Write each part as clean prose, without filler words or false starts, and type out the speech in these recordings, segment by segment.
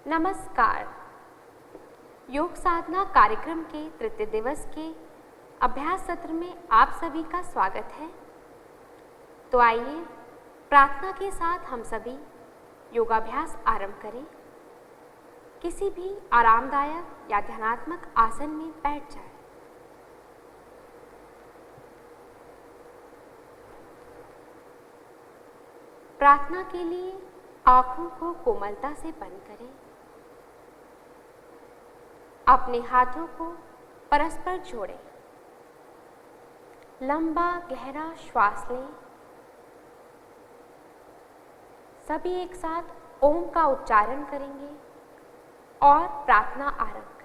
नमस्कार। योग साधना कार्यक्रम के तृतीय दिवस के अभ्यास सत्र में आप सभी का स्वागत है। तो आइए प्रार्थना के साथ हम सभी योगाभ्यास आरंभ करें। किसी भी आरामदायक या ध्यानात्मक आसन में बैठ जाएं। प्रार्थना के लिए आंखों को कोमलता से बंद करें। अपने हाथों को परस्पर जोड़ें। लंबा गहरा श्वास लें। सभी एक साथ ओम का उच्चारण करेंगे और प्रार्थना आरंभ करें।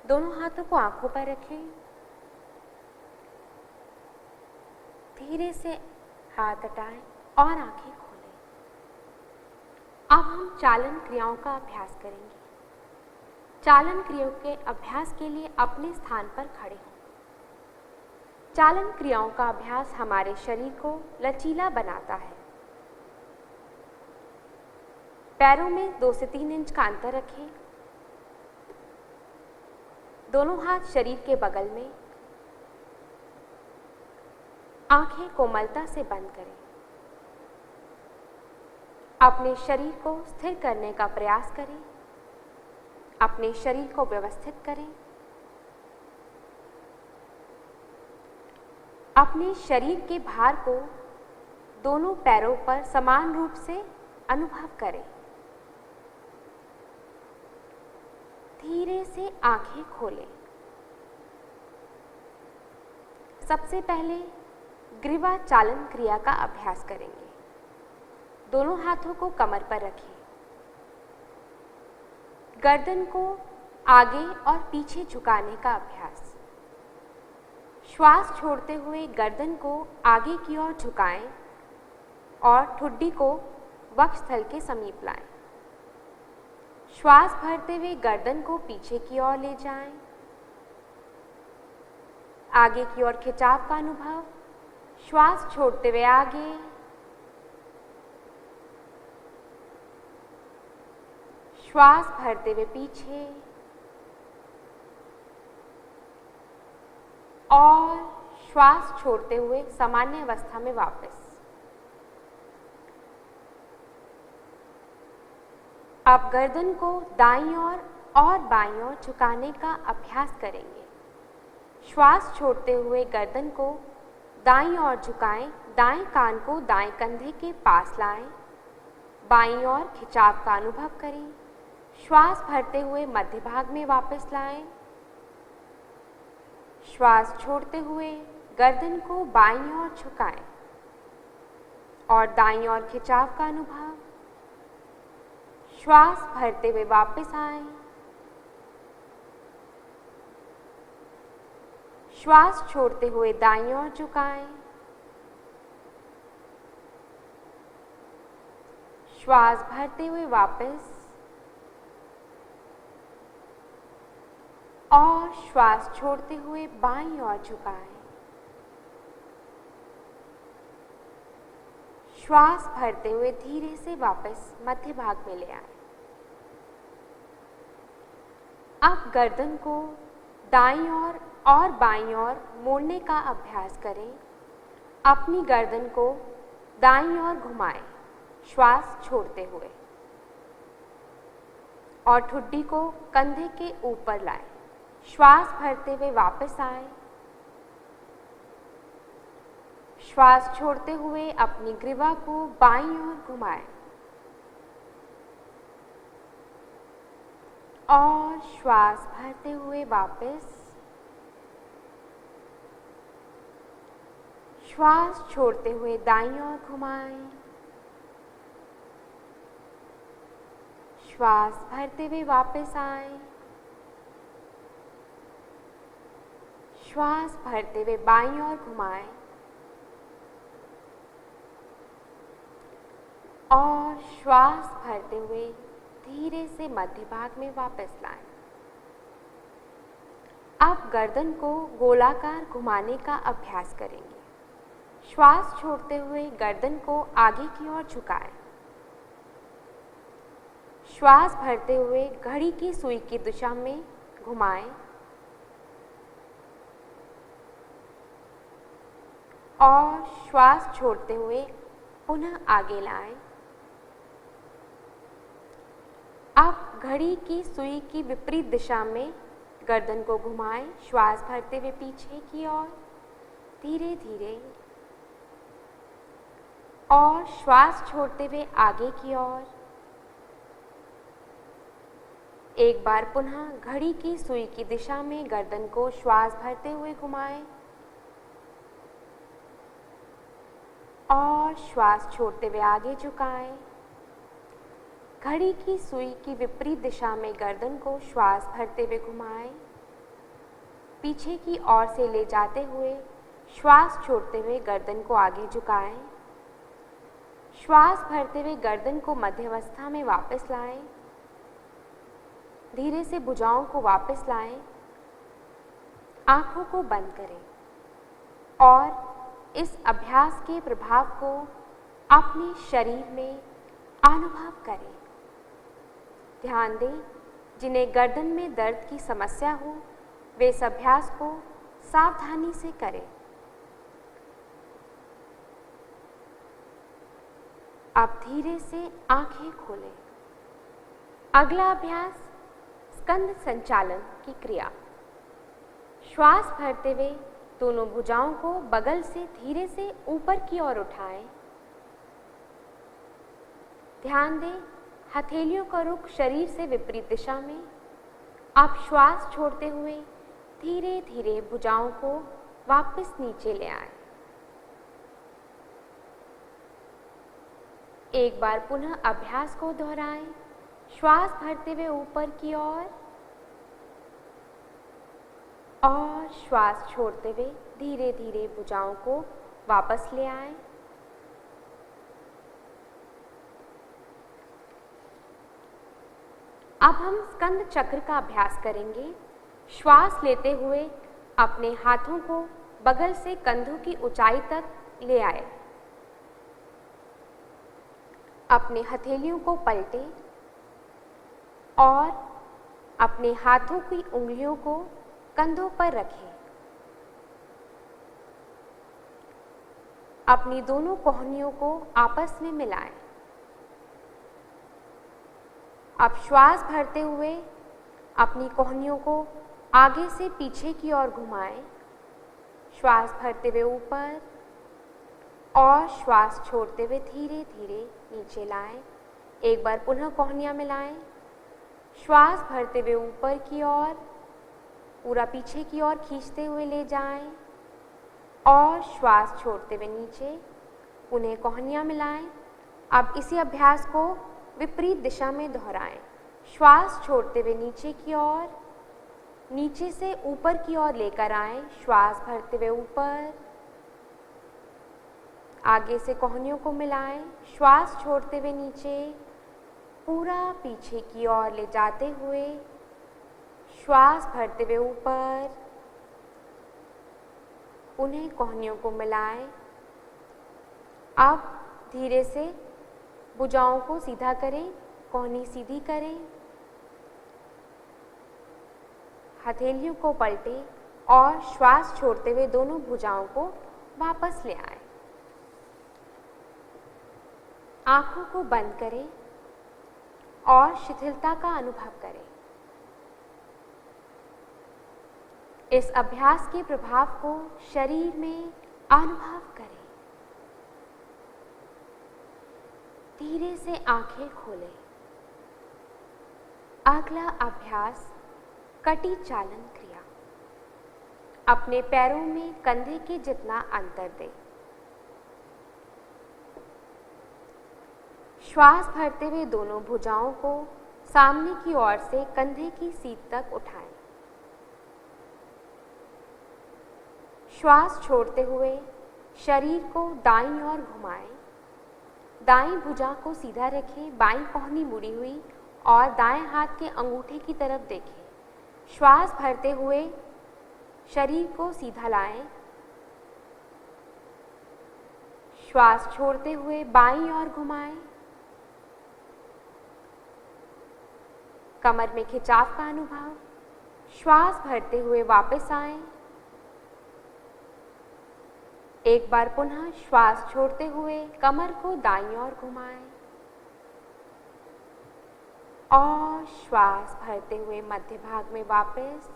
दोनों हाथों को आंखों पर रखें। धीरे से हाथ हटाएं और आंखें खोलें। अब हम चालन क्रियाओं का अभ्यास करेंगे। चालन क्रियाओं के अभ्यास के लिए अपने स्थान पर खड़े हों। चालन क्रियाओं का अभ्यास हमारे शरीर को लचीला बनाता है। पैरों में 2 से 3 इंच का अंतर रखें। दोनों हाथ शरीर के बगल में। आंखें कोमलता से बंद करें। अपने शरीर को स्थिर करने का प्रयास करें। अपने शरीर को व्यवस्थित करें। अपने शरीर के भार को दोनों पैरों पर समान रूप से अनुभव करें। धीरे से आंखें खोलें। सबसे पहले ग्रीवा चालन क्रिया का अभ्यास करेंगे। दोनों हाथों को कमर पर रखें। गर्दन को आगे और पीछे झुकाने का अभ्यास। श्वास छोड़ते हुए गर्दन को आगे की ओर झुकाएं और ठुड्डी को वक्षस्थल के समीप लाएं। श्वास भरते हुए गर्दन को पीछे की ओर ले जाएं। आगे की ओर खिंचाव का अनुभव। श्वास छोड़ते हुए आगे। श्वास भरते हुए पीछे और श्वास छोड़ते हुए सामान्य अवस्था में वापस। अब गर्दन को दाईं ओर और बाईं ओर झुकाने का अभ्यास करेंगे। श्वास छोड़ते हुए गर्दन को दाईं ओर झुकाएं। दाएं कान को दाएं कंधे के पास लाएं। बाईं ओर खिंचाव का अनुभव करें। श्वास भरते हुए मध्य भाग में वापस लाएं। श्वास छोड़ते हुए गर्दन को बाईं ओर झुकाएं और दाईं ओर खिंचाव का अनुभव। श्वास भरते हुए वापस आएं। श्वास छोड़ते हुए दाईं ओर झुकाएं। श्वास भरते हुए वापस और श्वास छोड़ते हुए बाईं ओर झुकाएं। श्वास भरते हुए धीरे से वापस मध्य भाग में ले आएं। अब गर्दन को दाईं ओर और बाईं ओर मोड़ने का अभ्यास करें। अपनी गर्दन को दाईं ओर घुमाएं। श्वास छोड़ते हुए, और ठुड्डी को कंधे के ऊपर लाएं। श्वास भरते हुए वापस आए। श्वास छोड़ते हुए अपनी ग्रीवा को बाईं ओर घुमाएं और श्वास भरते हुए वापस। श्वास छोड़ते हुए दाईं ओर घुमाएं। श्वास भरते हुए वापस आए। श्वास भरते हुए बाईं ओर घुमाएं और श्वास भरते हुए धीरे से मध्य भाग में वापस लाएं। अब गर्दन को गोलाकार घुमाने का अभ्यास करेंगे। श्वास छोड़ते हुए गर्दन को आगे की ओर झुकाएं। श्वास भरते हुए घड़ी की सुई की दिशा में घुमाएं और श्वास छोड़ते हुए पुनः आगे लाएं। अब घड़ी की सुई की विपरीत दिशा में गर्दन को घुमाएं। श्वास भरते हुए पीछे की ओर धीरे धीरे और श्वास छोड़ते हुए आगे की ओर। एक बार पुनः घड़ी की सुई की दिशा में गर्दन को श्वास भरते हुए घुमाएं और श्वास छोड़ते हुए आगे झुकाएं। घड़ी की सुई की विपरीत दिशा में गर्दन को श्वास भरते हुए घुमाएं, पीछे की ओर से ले जाते हुए श्वास छोड़ते हुए गर्दन को आगे झुकाएं। श्वास भरते हुए गर्दन को मध्यावस्था में वापस लाएं। धीरे से भुजाओं को वापस लाएं। आंखों को बंद करें और इस अभ्यास के प्रभाव को अपने शरीर में अनुभव करें। ध्यान दें, जिन्हें गर्दन में दर्द की समस्या हो वे इस अभ्यास को सावधानी से करें। अब धीरे से आंखें खोलें। अगला अभ्यास स्कंद संचालन की क्रिया। श्वास भरते हुए दोनों भुजाओं को बगल से धीरे से ऊपर की ओर उठाएं। ध्यान दें, हथेलियों का रुख शरीर से विपरीत दिशा में। आप श्वास छोड़ते हुए धीरे धीरे भुजाओं को वापस नीचे ले आएं। एक बार पुनः अभ्यास को दोहराएं। श्वास भरते हुए ऊपर की ओर और श्वास छोड़ते हुए धीरे धीरे भुजाओं को वापस ले आएं। अब हम स्कंद चक्र का अभ्यास करेंगे। श्वास लेते हुए अपने हाथों को बगल से कंधों की ऊंचाई तक ले आए। अपने हथेलियों को पलटें और अपने हाथों की उंगलियों को कंधों पर रखें। अपनी दोनों कोहनियों को आपस में मिलाएं। अब श्वास भरते हुए अपनी कोहनियों को आगे से पीछे की ओर घुमाएं। श्वास भरते हुए ऊपर और श्वास छोड़ते हुए धीरे धीरे नीचे लाएं। एक बार पुनः कोहनियां मिलाएं। श्वास भरते हुए ऊपर की ओर पूरा पीछे की ओर खींचते हुए ले जाएं और श्वास छोड़ते हुए नीचे। उन्हें कोहनियां मिलाएं। अब इसी अभ्यास को विपरीत दिशा में दोहराएं। श्वास छोड़ते हुए नीचे की ओर, नीचे से ऊपर की ओर लेकर आएं। श्वास भरते हुए ऊपर, आगे से कोहनियों को मिलाएं। श्वास छोड़ते हुए नीचे, पूरा पीछे की ओर ले जाते हुए श्वास भरते हुए ऊपर, उन्हें कोहनियों को मिलाएं। अब धीरे से भुजाओं को सीधा करें, कोहनी सीधी करें, हथेलियों को पलटें और श्वास छोड़ते हुए दोनों भुजाओं को वापस ले आएं। आंखों को बंद करें और शिथिलता का अनुभव करें। इस अभ्यास के प्रभाव को शरीर में अनुभव करें। धीरे से आंखें खोलें। अगला अभ्यास कटी चालन क्रिया। अपने पैरों में कंधे के जितना अंतर दें। श्वास भरते हुए दोनों भुजाओं को सामने की ओर से कंधे की सीध तक उठाएं। श्वास छोड़ते हुए शरीर को दाईं ओर घुमाएं। दाईं भुजा को सीधा रखें, बाईं कोहनी मुड़ी हुई और दाएं हाथ के अंगूठे की तरफ देखें। श्वास भरते हुए शरीर को सीधा लाएं। श्वास छोड़ते हुए बाईं ओर घुमाएं। कमर में खिंचाव का अनुभव। श्वास भरते हुए वापस आएं। एक बार पुनः श्वास छोड़ते हुए कमर को दाईं ओर घुमाएं और श्वास भरते हुए मध्य भाग में वापस।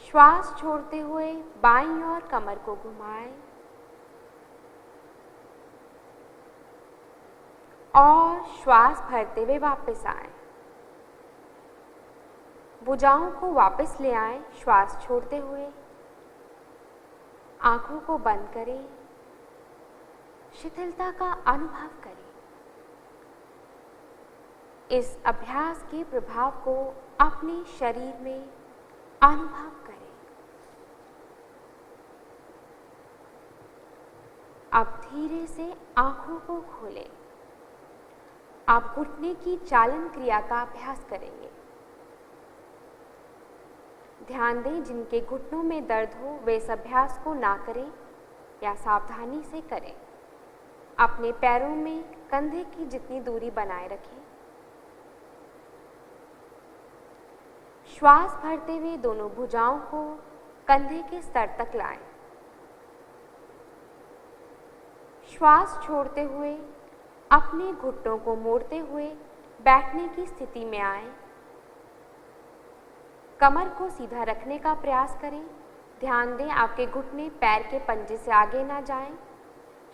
श्वास छोड़ते हुए बाईं ओर कमर को घुमाएं और श्वास भरते हुए वापस आएं। भुजाओं को वापस ले आएं। श्वास छोड़ते हुए आंखों को बंद करें। शिथिलता का अनुभव करें। इस अभ्यास के प्रभाव को अपने शरीर में अनुभव करें। अब धीरे से आंखों को खोलें। आप घुटने की चालन क्रिया का अभ्यास करेंगे। ध्यान दें, जिनके घुटनों में दर्द हो वे इस अभ्यास को ना करें या सावधानी से करें। अपने पैरों में कंधे की जितनी दूरी बनाए रखें। श्वास भरते हुए दोनों भुजाओं को कंधे के स्तर तक लाएं। श्वास छोड़ते हुए अपने घुटनों को मोड़ते हुए बैठने की स्थिति में आएं। कमर को सीधा रखने का प्रयास करें। ध्यान दें, आपके घुटने पैर के पंजे से आगे ना जाएं।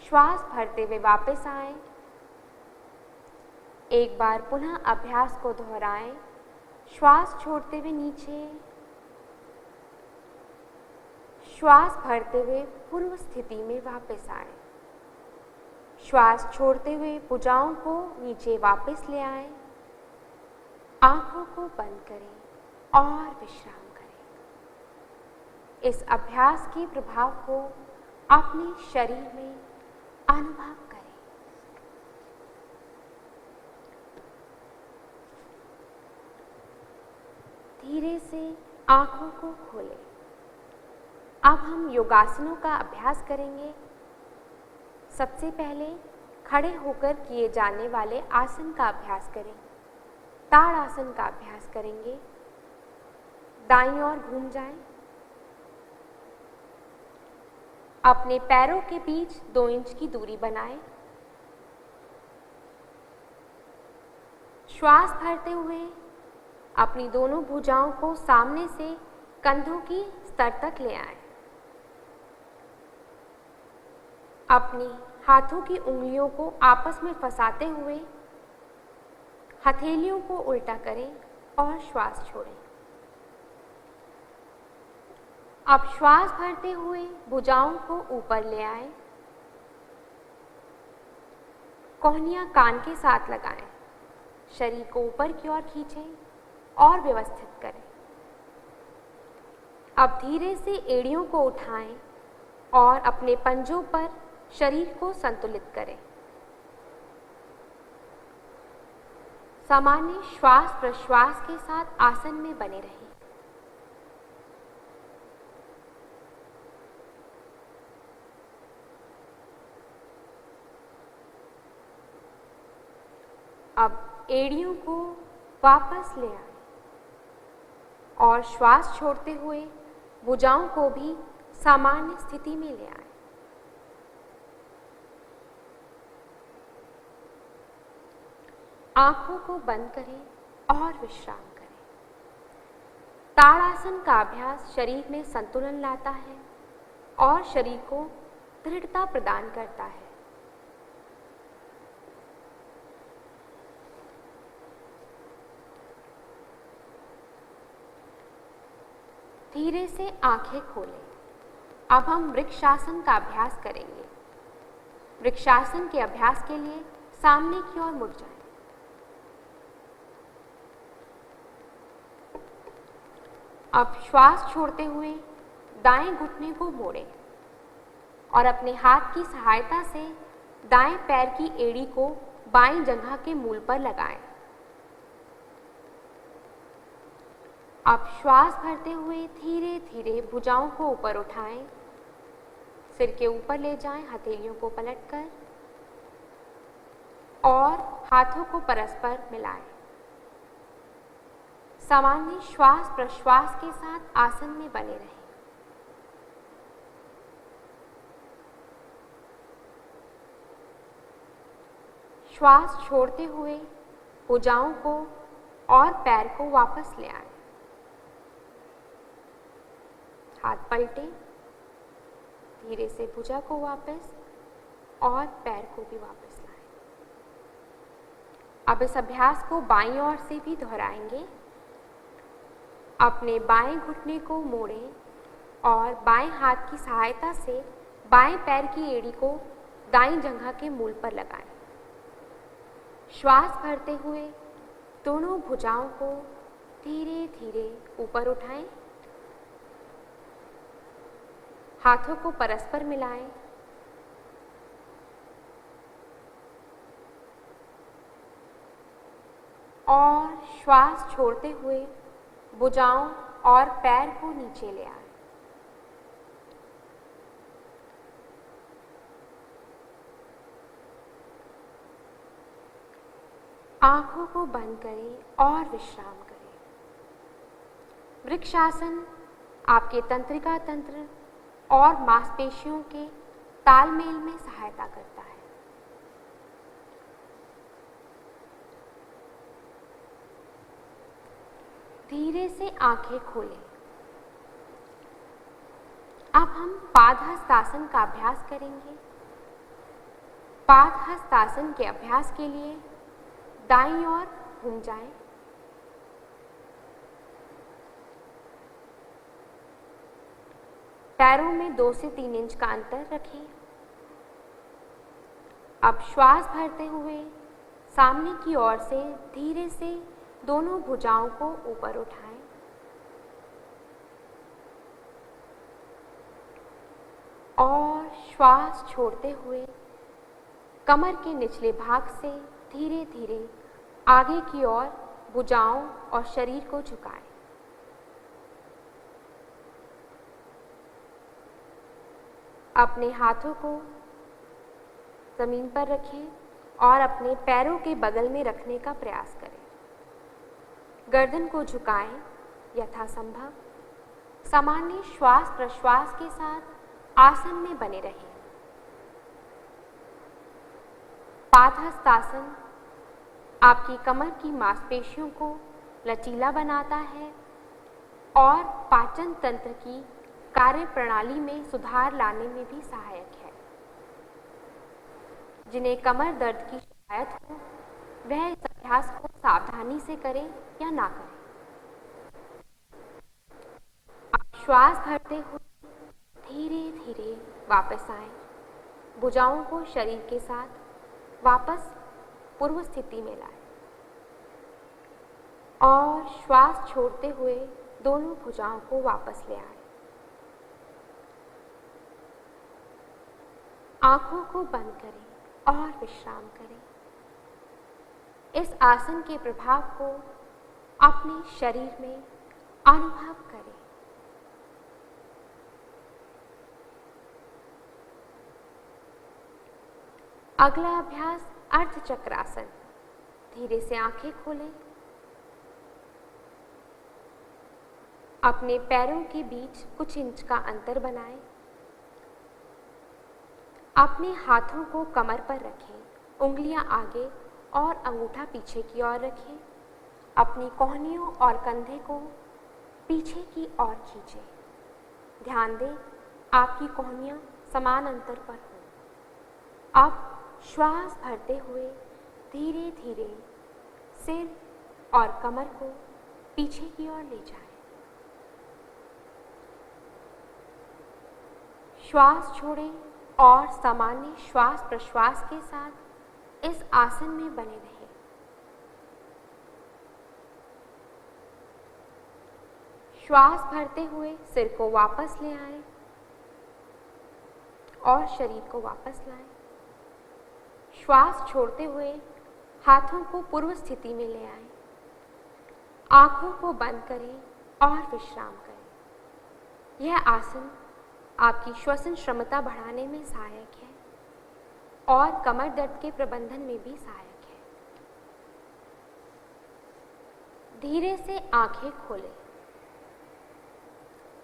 श्वास भरते हुए वापस आएं। एक बार पुनः अभ्यास को दोहराएं। श्वास छोड़ते हुए नीचे। श्वास भरते हुए पूर्व स्थिति में वापस आएं। श्वास छोड़ते हुए भुजाओं को नीचे वापस ले आएं। आंखों को बंद करें और विश्राम करें। इस अभ्यास के प्रभाव को अपने शरीर में अनुभव करें। धीरे से आंखों को खोलें। अब हम योगासनों का अभ्यास करेंगे। सबसे पहले खड़े होकर किए जाने वाले आसन का अभ्यास करें। ताड़ आसन का अभ्यास करेंगे। दाईं ओर घूम जाएं। अपने पैरों के बीच 2 इंच की दूरी बनाएं। श्वास भरते हुए अपनी दोनों भुजाओं को सामने से कंधों की स्तर तक ले आएं। अपनी हाथों की उंगलियों को आपस में फंसाते हुए हथेलियों को उल्टा करें और श्वास छोड़ें। अब श्वास भरते हुए भुजाओं को ऊपर ले आएं। कोहनियां कान के साथ लगाएं। शरीर को ऊपर की ओर खींचें और व्यवस्थित करें। अब धीरे से एड़ियों को उठाएं और अपने पंजों पर शरीर को संतुलित करें। सामान्य श्वास प्रश्वास के साथ आसन में बने रहें। अब एड़ियों को वापस ले आएं और श्वास छोड़ते हुए भुजाओं को भी सामान्य स्थिति में ले आएं। आंखों को बंद करें और विश्राम करें। ताड़ासन का अभ्यास शरीर में संतुलन लाता है और शरीर को दृढ़ता प्रदान करता है। धीरे से आंखें खोलें। अब हम वृक्षासन का अभ्यास करेंगे। वृक्षासन के अभ्यास के लिए सामने की ओर मुड़ जाएं। अब श्वास छोड़ते हुए दाएं घुटने को मोड़ें और अपने हाथ की सहायता से दाएं पैर की एड़ी को बाईं जंघा के मूल पर लगाएं। अब श्वास भरते हुए धीरे धीरे भुजाओं को ऊपर उठाएं, सिर के ऊपर ले जाएं, हथेलियों को पलटकर और हाथों को परस्पर मिलाएं। सामान्य श्वास प्रश्वास के साथ आसन में बने रहें। श्वास छोड़ते हुए भुजाओं को और पैर को वापस ले आएं। हाथ पलटें, धीरे से भुजा को वापस और पैर को भी वापस लाएं। अब इस अभ्यास को बाईं ओर से भी दोहराएंगे। अपने बाएं घुटने को मोड़ें और बाएं हाथ की सहायता से बाएं पैर की एड़ी को दाईं जंघा के मूल पर लगाएं। श्वास भरते हुए दोनों भुजाओं को धीरे धीरे ऊपर उठाएं, हाथों को परस्पर मिलाएं और श्वास छोड़ते हुए भुजाओं और पैर को नीचे ले आएं। आंखों को बंद करें और विश्राम करें। वृक्षासन आपके तंत्रिका तंत्र और मांसपेशियों के तालमेल में सहायता करता है। धीरे से आंखें खोलें। अब हम पादहस्तासन का अभ्यास करेंगे। पादहस्तासन के अभ्यास के लिए दाईं ओर घूम जाएं। पैरों में 2 से 3 इंच का अंतर रखें। अब श्वास भरते हुए सामने की ओर से धीरे से दोनों भुजाओं को ऊपर उठाएं और श्वास छोड़ते हुए कमर के निचले भाग से धीरे धीरे आगे की ओर भुजाओं और शरीर को झुकाएं। अपने हाथों को जमीन पर रखें और अपने पैरों के बगल में रखने का प्रयास करें। गर्दन को झुकाएं यथासंभव। सामान्य श्वास प्रश्वास के साथ आसन में बने रहें। पादहस्तासन आपकी कमर की मांसपेशियों को लचीला बनाता है और पाचन तंत्र की कार्य प्रणाली में सुधार लाने में भी सहायक है। जिन्हें कमर दर्द की शिकायत हो वह इस अभ्यास को सावधानी से करें या ना करें। आप श्वास भरते हुए धीरे धीरे वापस आएं। भुजाओं को शरीर के साथ वापस पूर्व स्थिति में लाएं और श्वास छोड़ते हुए दोनों भुजाओं को वापस ले आएं। आंखों को बंद करें और विश्राम करें। इस आसन के प्रभाव को अपने शरीर में अनुभव करें। अगला अभ्यास अर्धचक्रासन। धीरे से आंखें खोलें। अपने पैरों के बीच कुछ इंच का अंतर बनाएं। अपने हाथों को कमर पर रखें, उंगलियां आगे और अंगूठा पीछे की ओर रखें। अपनी कोहनियों और कंधे को पीछे की ओर खींचें। ध्यान दें आपकी कोहनियाँ समान अंतर पर हों। अब श्वास भरते हुए धीरे धीरे सिर और कमर को पीछे की ओर ले जाएं। श्वास छोड़ें और सामान्य श्वास प्रश्वास के साथ इस आसन में बने रहें। श्वास भरते हुए सिर को वापस ले आएं और शरीर को वापस लाएं। श्वास छोड़ते हुए हाथों को पूर्व स्थिति में ले आएं। आंखों को बंद करें और विश्राम करें। यह आसन आपकी श्वसन क्षमता बढ़ाने में सहायक है और कमर दर्द के प्रबंधन में भी सहायक है। धीरे से आंखें खोलें।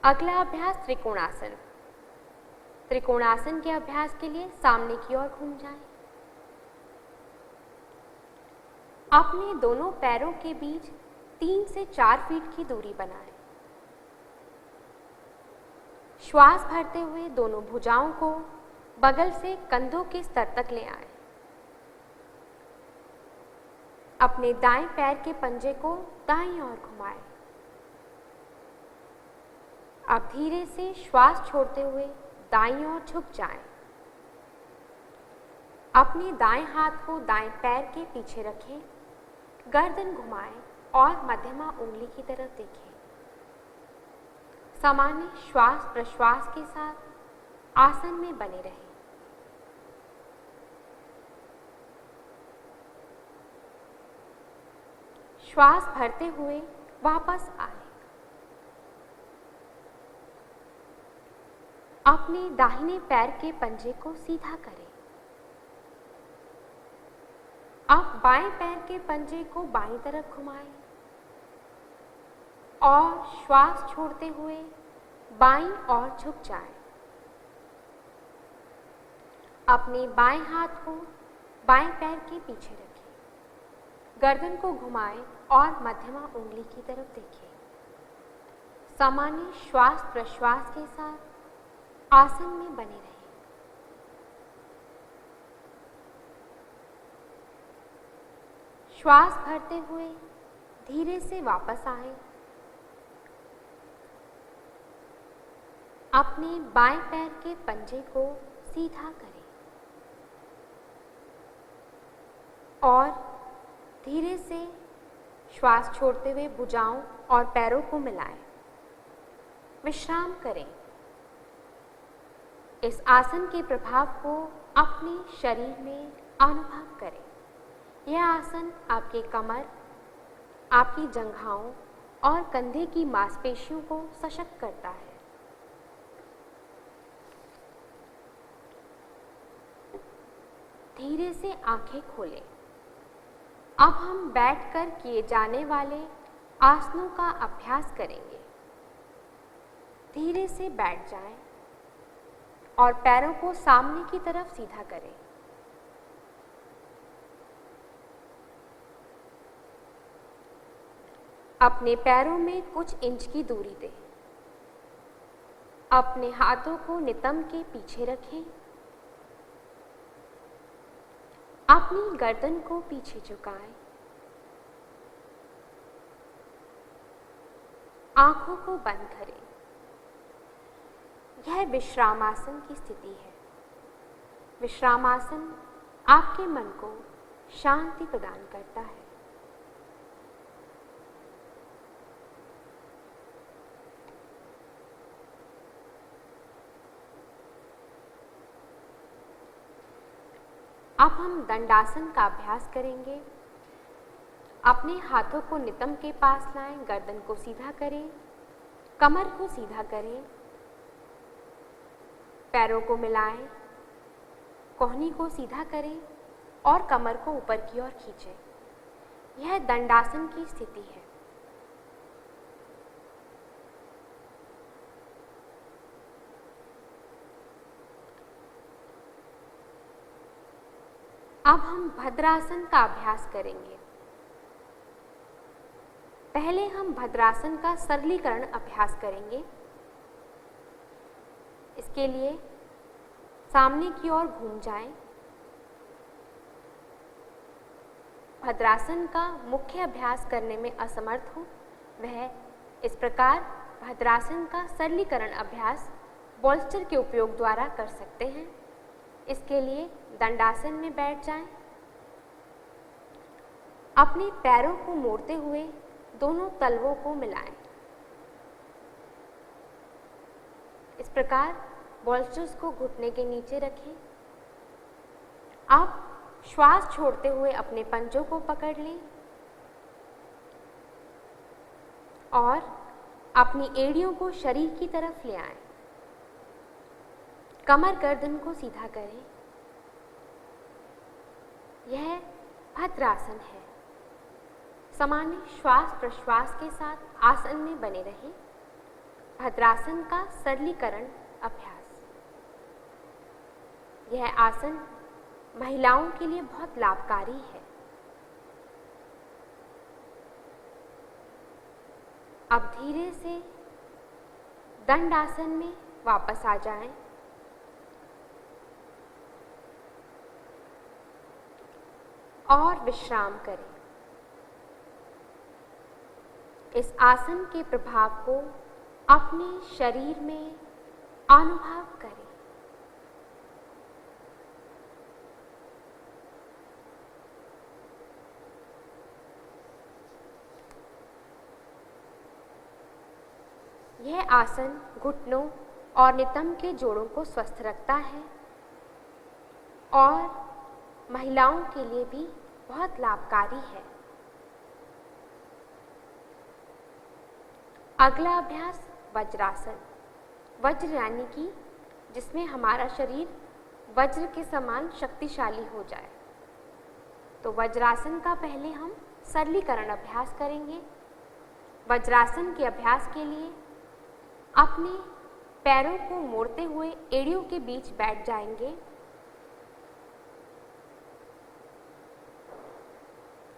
अगला अभ्यास त्रिकोणासन। त्रिकोणासन के अभ्यास के लिए सामने की ओर घूम जाएं। अपने दोनों पैरों के बीच 3 से 4 फीट की दूरी बनाएं। श्वास भरते हुए दोनों भुजाओं को बगल से कंधों के स्तर तक ले आएं। अपने दाएं पैर के पंजे को दाईं ओर घुमाएं। अब धीरे से श्वास छोड़ते हुए दाईं ओर झुक जाएं। अपने दाएं हाथ को दाएं पैर के पीछे रखें, गर्दन घुमाएं और मध्यमा उंगली की तरफ देखें। सामान्य श्वास प्रश्वास के साथ आसन में बने रहें। श्वास भरते हुए वापस आए। अपने दाहिने पैर के पंजे को सीधा करें। अब बाएं पैर के पंजे को बाईं तरफ घुमाएं और श्वास छोड़ते हुए बाईं ओर झुक जाएं। अपने बाएं हाथ को बाएं पैर के पीछे रखें, गर्दन को घुमाएं और मध्यमा उंगली की तरफ देखें। सामान्य श्वास प्रश्वास के साथ आसन में बने रहें। श्वास भरते हुए धीरे से वापस आएं। अपने बाएं पैर के पंजे को सीधा करें और धीरे से श्वास छोड़ते हुए भुजाओं और पैरों को मिलाएं। विश्राम करें। इस आसन के प्रभाव को अपने शरीर में अनुभव करें। यह आसन आपके कमर, आपकी जंघाओं और कंधे की मांसपेशियों को सशक्त करता है। धीरे से आंखें खोलें। अब हम बैठकर किए जाने वाले आसनों का अभ्यास करेंगे। धीरे से बैठ जाएं और पैरों को सामने की तरफ सीधा करें। अपने पैरों में कुछ इंच की दूरी दें। अपने हाथों को नितंब के पीछे रखें। अपनी गर्दन को पीछे झुकाएं। आंखों को बंद करें। यह विश्रामासन की स्थिति है। विश्रामासन आपके मन को शांति प्रदान करता है। अब हम दंडासन का अभ्यास करेंगे। अपने हाथों को नितंब के पास लाएं, गर्दन को सीधा करें, कमर को सीधा करें, पैरों को मिलाएं, कोहनी को सीधा करें और कमर को ऊपर की ओर खींचें। यह दंडासन की स्थिति है। अब हम भद्रासन का अभ्यास करेंगे। पहले हम भद्रासन का सरलीकरण अभ्यास करेंगे। इसके लिए सामने की ओर घूम जाएं। भद्रासन का मुख्य अभ्यास करने में असमर्थ हो वह इस प्रकार भद्रासन का सरलीकरण अभ्यास बोल्स्टर के उपयोग द्वारा कर सकते हैं। इसके लिए दंडासन में बैठ जाएं। अपने पैरों को मोड़ते हुए दोनों तलवों को मिलाएं। इस प्रकार बोल्स्टर्स को घुटने के नीचे रखें। अब श्वास छोड़ते हुए अपने पंजों को पकड़ लें और अपनी एड़ियों को शरीर की तरफ ले आएं। कमर गर्दन को सीधा करें। यह भद्रासन है। सामान्य श्वास प्रश्वास के साथ आसन में बने रहें। भद्रासन का सरलीकरण अभ्यास। यह आसन महिलाओं के लिए बहुत लाभकारी है। अब धीरे से दंडासन में वापस आ जाएं। और विश्राम करें। इस आसन के प्रभाव को अपने शरीर में अनुभव करें। यह आसन घुटनों और नितंब के जोड़ों को स्वस्थ रखता है और महिलाओं के लिए भी बहुत लाभकारी है। अगला अभ्यास वज्रासन। वज्र यानी कि जिसमें हमारा शरीर वज्र के समान शक्तिशाली हो जाए। तो वज्रासन का पहले हम सरलीकरण अभ्यास करेंगे। वज्रासन के अभ्यास के लिए अपने पैरों को मोड़ते हुए एड़ियों के बीच बैठ जाएंगे।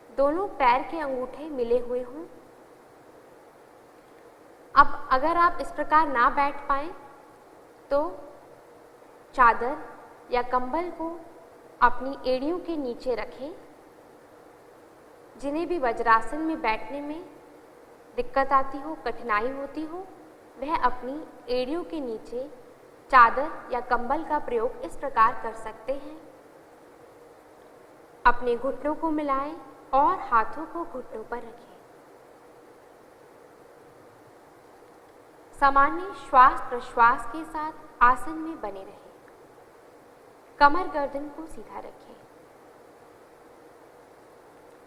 दोनों पैर के अंगूठे मिले हुए हों। अब अगर आप इस प्रकार ना बैठ पाएं तो चादर या कंबल को अपनी एड़ियों के नीचे रखें। जिन्हें भी वज्रासन में बैठने में दिक्कत आती हो, कठिनाई होती हो, वह अपनी एड़ियों के नीचे चादर या कंबल का प्रयोग इस प्रकार कर सकते हैं। अपने घुटनों को मिलाएं और हाथों को घुटनों पर रखें। सामान्य श्वास प्रश्वास के साथ आसन में बने रहें। कमर गर्दन को सीधा रखें।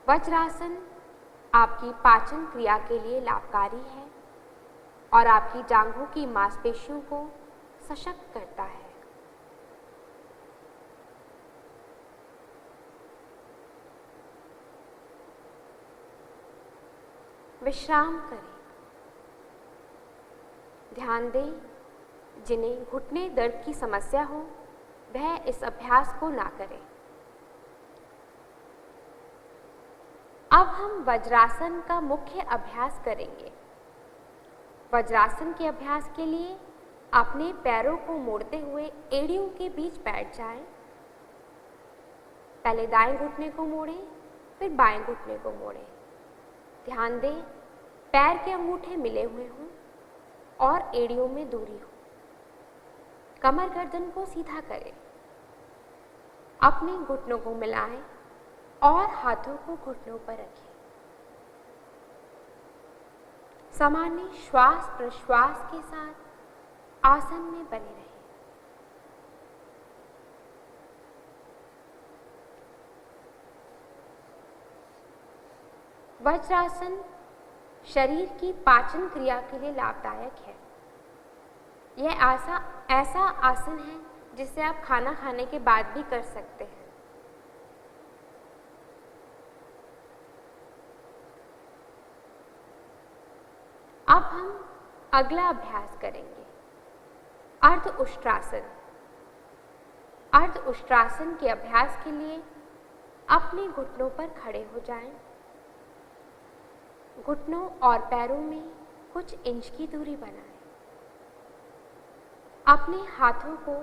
वज्रासन आपकी पाचन क्रिया के लिए लाभकारी है और आपकी जांघों की मांसपेशियों को सशक्त करता है। विश्राम करें। ध्यान दें, जिन्हें घुटने दर्द की समस्या हो वह इस अभ्यास को ना करें। अब हम वज्रासन का मुख्य अभ्यास करेंगे। वज्रासन के अभ्यास के लिए अपने पैरों को मोड़ते हुए एड़ियों के बीच बैठ जाएं। पहले दाएं घुटने को मोड़ें, फिर बाएं घुटने को मोड़ें। ध्यान दें, पैर के अंगूठे मिले हुए हों और एड़ियों में दूरी हो। कमर गर्दन को सीधा करें। अपने घुटनों को मिलाएं और हाथों को घुटनों पर रखें। सामान्य श्वास प्रश्वास के साथ आसन में बने रहें। वज्रासन शरीर की पाचन क्रिया के लिए लाभदायक है। यह ऐसा आसन है जिसे आप खाना खाने के बाद भी कर सकते हैं। अब हम अगला अभ्यास करेंगे, अर्ध उष्ट्रासन। अर्ध उष्ट्रासन के अभ्यास के लिए अपने घुटनों पर खड़े हो जाएं। घुटनों और पैरों में कुछ इंच की दूरी बनाएं। अपने हाथों को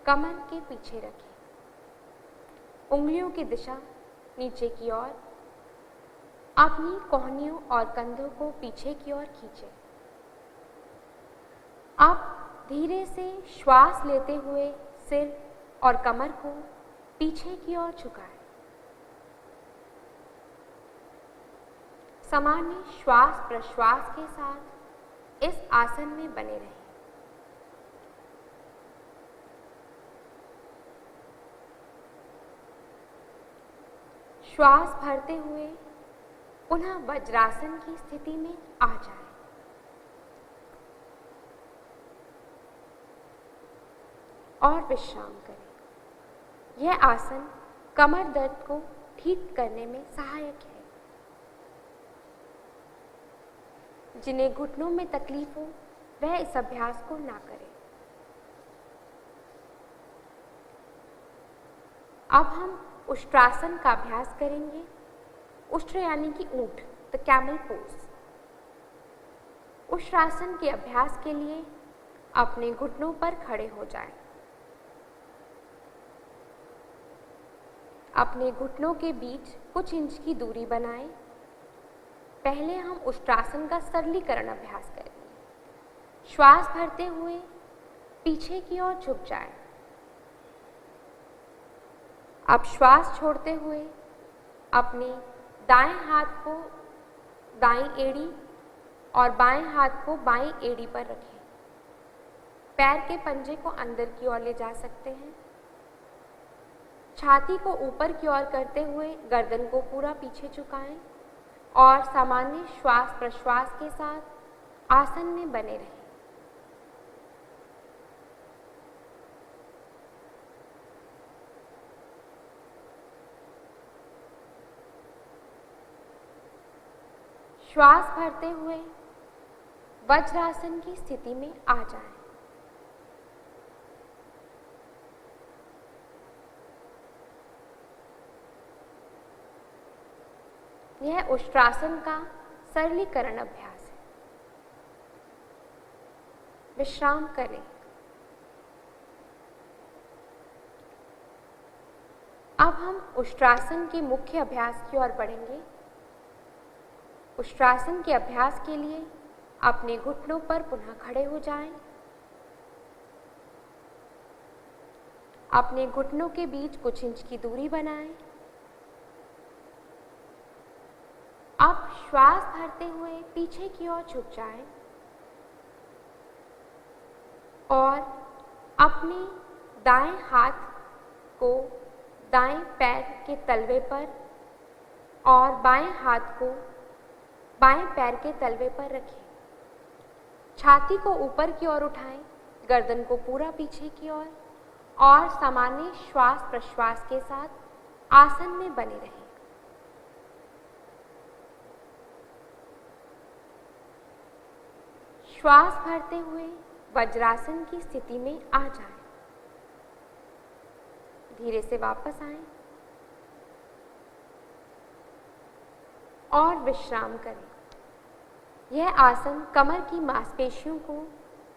कमर के पीछे रखें। उंगलियों की दिशा नीचे की ओर। अपनी कोहनियों और कंधों को पीछे की ओर खींचें। अब धीरे से श्वास लेते हुए सिर और कमर को पीछे की ओर झुकाएं। सामान्य श्वास प्रश्वास के साथ इस आसन में बने रहें। श्वास भरते हुए पुनः वज्रासन की स्थिति में आ जाएं। और विश्राम करें। यह आसन कमर दर्द को ठीक करने में सहायक है। जिन्हें घुटनों में तकलीफ हो वह इस अभ्यास को ना करें। अब हम उष्ट्रासन का अभ्यास करेंगे। उष्ट्र यानी कि ऊंट, द कैमल पोज। उष्ट्रासन के अभ्यास के लिए अपने घुटनों पर खड़े हो जाएं। अपने घुटनों के बीच कुछ इंच की दूरी बनाएं। पहले हम उष्ट्रासन का सरलीकरण अभ्यास करेंगे। श्वास भरते हुए पीछे की ओर झुक जाएं। अब श्वास छोड़ते हुए अपने दाएं हाथ को दाईं एड़ी और बाएं हाथ को बाईं एड़ी पर रखें। पैर के पंजे को अंदर की ओर ले जा सकते हैं। छाती को ऊपर की ओर करते हुए गर्दन को पूरा पीछे झुकाएं और सामान्य श्वास प्रश्वास के साथ आसन में बने रहें। श्वास भरते हुए वज्रासन की स्थिति में आ जाएं। यह उष्ट्रासन का सरलीकरण अभ्यास है। विश्राम करें। अब हम उष्ट्रासन के मुख्य अभ्यास की ओर बढ़ेंगे। उष्ट्रासन के अभ्यास के लिए अपने घुटनों पर पुनः खड़े हो जाएं। अपने घुटनों के बीच कुछ इंच की दूरी बनाएं। अब श्वास भरते हुए पीछे की ओर झुक जाएं और अपने दाएं हाथ को दाएं पैर के तलवे पर और बाएं हाथ को बाएं पैर के तलवे पर रखें। छाती को ऊपर की ओर उठाएं, गर्दन को पूरा पीछे की ओर और सामान्य श्वास प्रश्वास के साथ आसन में बने रहें। श्वास भरते हुए वज्रासन की स्थिति में आ जाएं। धीरे से वापस आएं और विश्राम करें। यह आसन कमर की मांसपेशियों को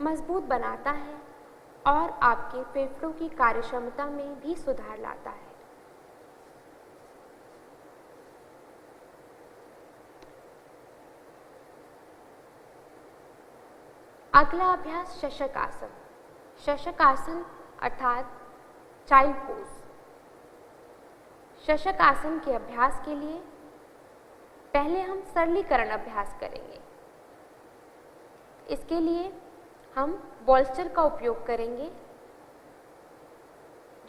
मजबूत बनाता है और आपके फेफड़ों की कार्यक्षमता में भी सुधार लाता है। अगला अभ्यास शशक आसन। शशक आसन अर्थात चाइल्ड पोज। शशक आसन के अभ्यास के लिए पहले हम सरलीकरण अभ्यास करेंगे। इसके लिए हम बोल्स्टर का उपयोग करेंगे।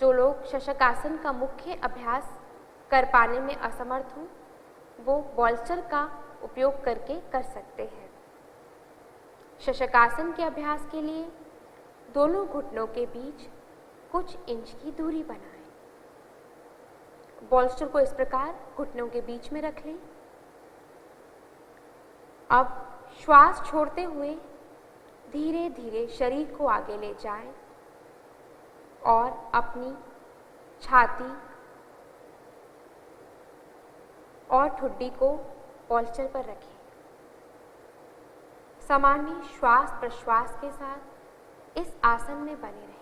जो लोग शशक आसन का मुख्य अभ्यास कर पाने में असमर्थ हों, वो बोल्स्टर का उपयोग करके कर सकते हैं। शशक आसन के अभ्यास के लिए दोनों घुटनों के बीच कुछ इंच की दूरी बनाएं। बोल्स्टर को इस प्रकार घुटनों के बीच में रख लें। अब श्वास छोड़ते हुए धीरे धीरे शरीर को आगे ले जाएं और अपनी छाती, और ठुड्डी को पॉस्चर पर रखें। सामान्य श्वास प्रश्वास के साथ इस आसन में बने रहें।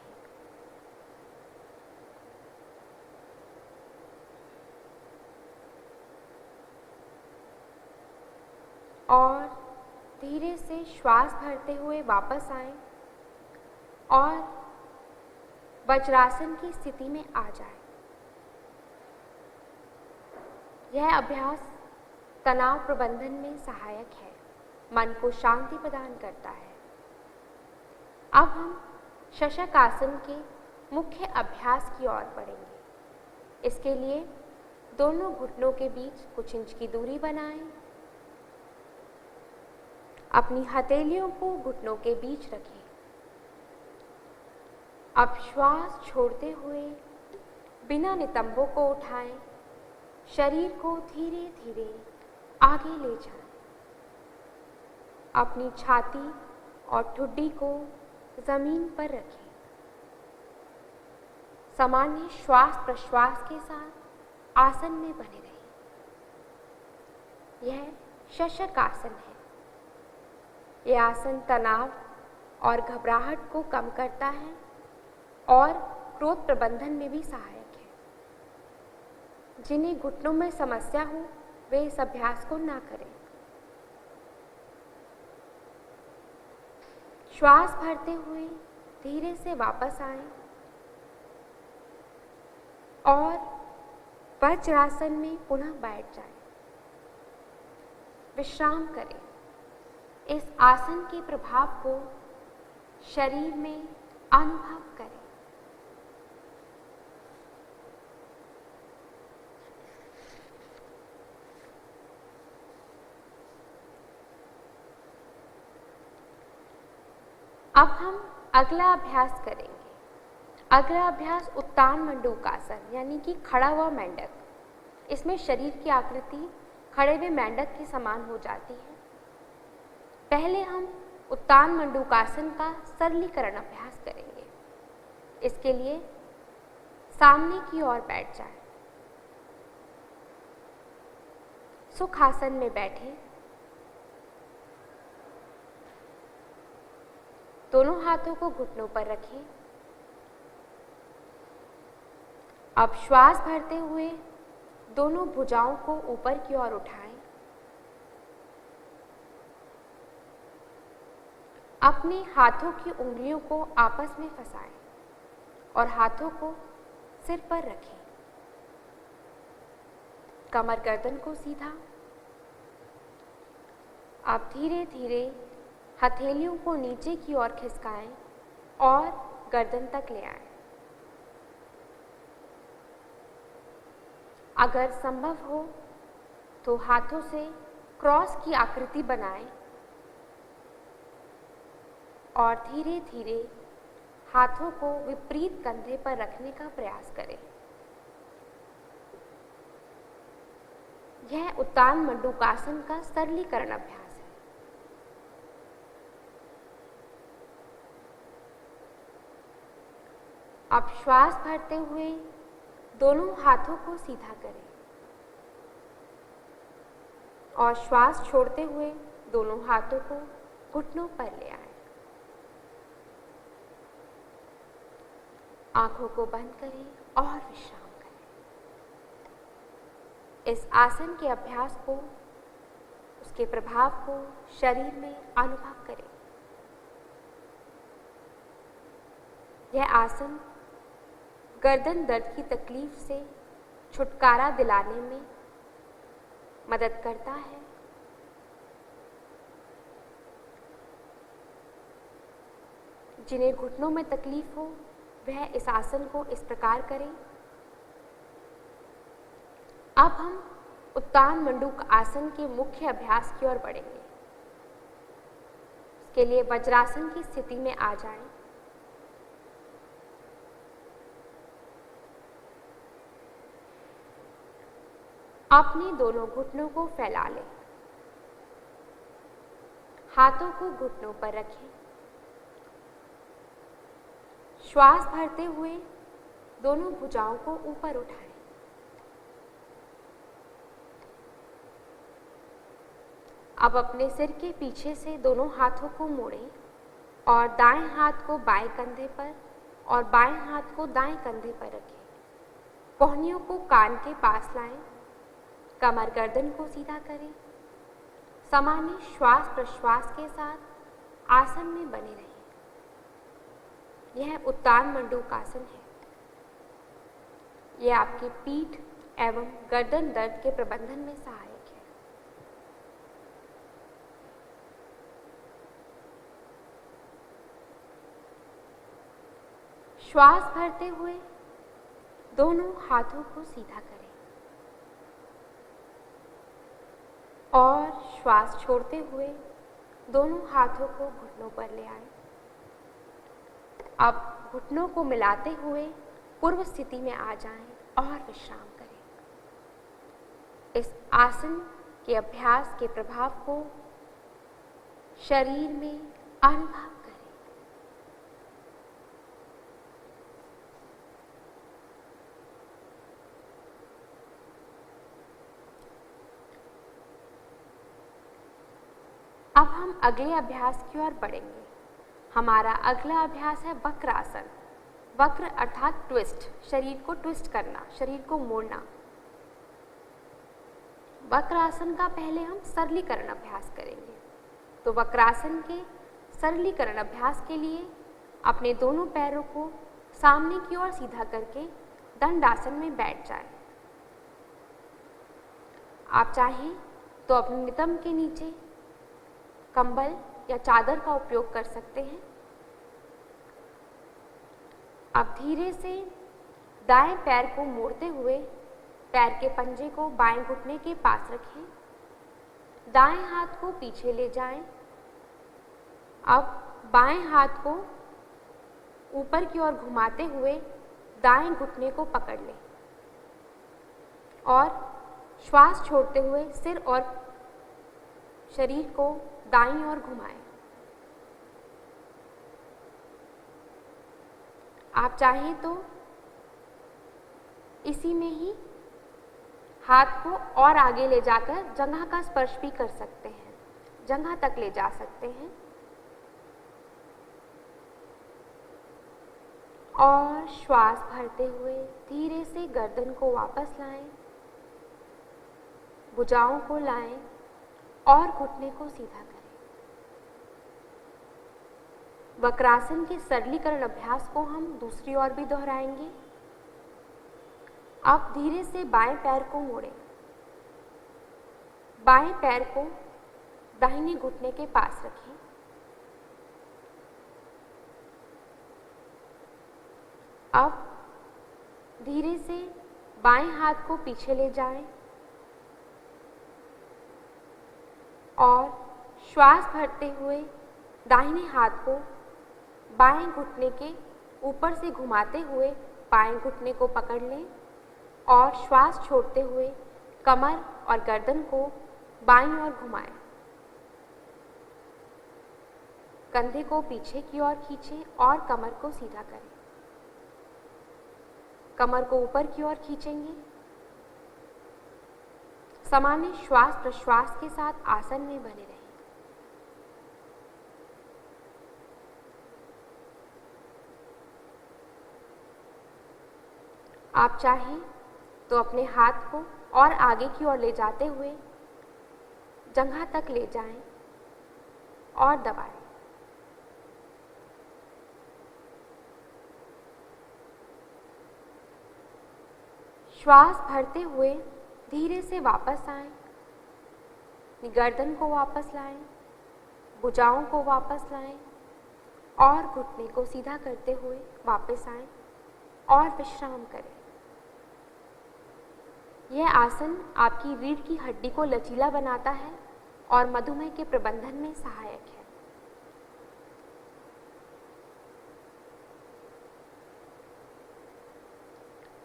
और धीरे से श्वास भरते हुए वापस आएं और वज्रासन की स्थिति में आ जाएं। यह अभ्यास तनाव प्रबंधन में सहायक है, मन को शांति प्रदान करता है। अब हम शशक आसन के मुख्य अभ्यास की ओर बढ़ेंगे। इसके लिए दोनों घुटनों के बीच कुछ इंच की दूरी बनाएं। अपनी हथेलियों को घुटनों के बीच रखें। अब श्वास छोड़ते हुए बिना नितंबों को उठाएं, शरीर को धीरे धीरे आगे ले जाएं। अपनी छाती और ठुड्डी को जमीन पर रखें। सामान्य श्वास प्रश्वास के साथ आसन में बने रहें। यह शशक आसन है। यह आसन तनाव और घबराहट को कम करता है और क्रोध प्रबंधन में भी सहायक है। जिन्हें घुटनों में समस्या हो वे इस अभ्यास को ना करें। श्वास भरते हुए धीरे से वापस आएं और वज्रासन में पुनः बैठ जाएं। विश्राम करें। इस आसन के प्रभाव को शरीर में अनुभव करें। अब हम अगला अभ्यास करेंगे। अगला अभ्यास उत्तान मंडूकासन यानी कि खड़ा हुआ मेंढक। इसमें शरीर की आकृति खड़े हुए मेंढक के समान हो जाती है। पहले हम उत्तान मंडूकासन का सरलीकरण अभ्यास करेंगे। इसके लिए सामने की ओर बैठ जाएं। सुखासन में बैठें। दोनों हाथों को घुटनों पर रखें। अब श्वास भरते हुए दोनों भुजाओं को ऊपर की ओर उठाएं। अपने हाथों की उंगलियों को आपस में फंसाएं और हाथों को सिर पर रखें। कमर गर्दन को सीधा। आप धीरे धीरे हथेलियों को नीचे की ओर खिसकाएं और गर्दन तक ले आएं। अगर संभव हो तो हाथों से क्रॉस की आकृति बनाएं और धीरे धीरे हाथों को विपरीत कंधे पर रखने का प्रयास करें। यह उत्तान मंडूकासन का सरलीकरण अभ्यास है। अब श्वास भरते हुए दोनों हाथों को सीधा करें और श्वास छोड़ते हुए दोनों हाथों को घुटनों पर ले आएं। आंखों को बंद करें और विश्राम करें। इस आसन के अभ्यास को, उसके प्रभाव को शरीर में अनुभव करें। यह आसन गर्दन दर्द की तकलीफ से छुटकारा दिलाने में मदद करता है। जिन्हें घुटनों में तकलीफ हो वह इस आसन को इस प्रकार करें। अब हम उत्तान मंडूक आसन के मुख्य अभ्यास की ओर बढ़ेंगे। इसके लिए वज्रासन की स्थिति में आ जाएं। अपने दोनों घुटनों को फैला लें। हाथों को घुटनों पर रखें। श्वास भरते हुए दोनों भुजाओं को ऊपर उठाएं। अब अपने सिर के पीछे से दोनों हाथों को मोड़ें और दाएं हाथ को बाएं कंधे पर और बाएं हाथ को दाएं कंधे पर रखें। कोहनियों को कान के पास लाएं, कमर गर्दन को सीधा करें। सामान्य श्वास प्रश्वास के साथ आसन में बने रहें। यह उत्तान मंडूकासन है। यह आपकी पीठ एवं गर्दन दर्द के प्रबंधन में सहायक है। श्वास भरते हुए दोनों हाथों को सीधा करें और श्वास छोड़ते हुए दोनों हाथों को घुटनों पर ले आएं। अब घुटनों को मिलाते हुए पूर्व स्थिति में आ जाएं और विश्राम करें। इस आसन के अभ्यास के प्रभाव को शरीर में अनुभव करें। अब हम अगले अभ्यास की ओर बढ़ेंगे। हमारा अगला अभ्यास है वक्र आसन। वक्र अर्थात ट्विस्ट, शरीर को ट्विस्ट करना, शरीर को मोड़ना। वक्रासन का पहले हम सरलीकरण अभ्यास करेंगे। तो वक्रासन के सरलीकरण अभ्यास के लिए अपने दोनों पैरों को सामने की ओर सीधा करके दंडासन में बैठ जाएं। आप चाहें तो अपने नितंब के नीचे कंबल या चादर का उपयोग कर सकते हैं। अब धीरे से दाएं पैर को मोड़ते हुए पैर के पंजे को बाएं घुटने के पास रखें। दाएं हाथ को पीछे ले जाएं। अब बाएं हाथ को ऊपर की ओर घुमाते हुए दाएं घुटने को पकड़ लें और श्वास छोड़ते हुए सिर और शरीर को दाईं ओर घुमाएं। आप चाहें तो इसी में ही हाथ को और आगे ले जाकर जंघा का स्पर्श भी कर सकते हैं, जंघा तक ले जा सकते हैं। और श्वास भरते हुए धीरे से गर्दन को वापस लाएं, भुजाओं को लाएं और घुटने को सीधा करें। वक्रासन के सरलीकरण अभ्यास को हम दूसरी ओर भी दोहराएंगे। आप धीरे से बाएं पैर को मोड़ें। बाएं पैर को दाहिने घुटने के पास रखें। अब धीरे से बाएं हाथ को पीछे ले जाएं और श्वास भरते हुए दाहिने हाथ को बाएं घुटने के ऊपर से घुमाते हुए बाएं घुटने को पकड़ लें और श्वास छोड़ते हुए कमर और गर्दन को बाईं ओर घुमाएं। कंधे को पीछे की ओर खींचें और कमर को सीधा करें। कमर को ऊपर की ओर खींचेंगे। सामान्य श्वास प्रश्वास के साथ आसन में बने रहें। आप चाहें तो अपने हाथ को और आगे की ओर ले जाते हुए जंघा तक ले जाएं और दबाएं। श्वास भरते हुए धीरे से वापस आएं, गर्दन को वापस लाएं, भुजाओं को वापस लाएं और घुटने को सीधा करते हुए वापस आएं और विश्राम करें। यह आसन आपकी रीढ़ की हड्डी को लचीला बनाता है और मधुमेह के प्रबंधन में सहायक है।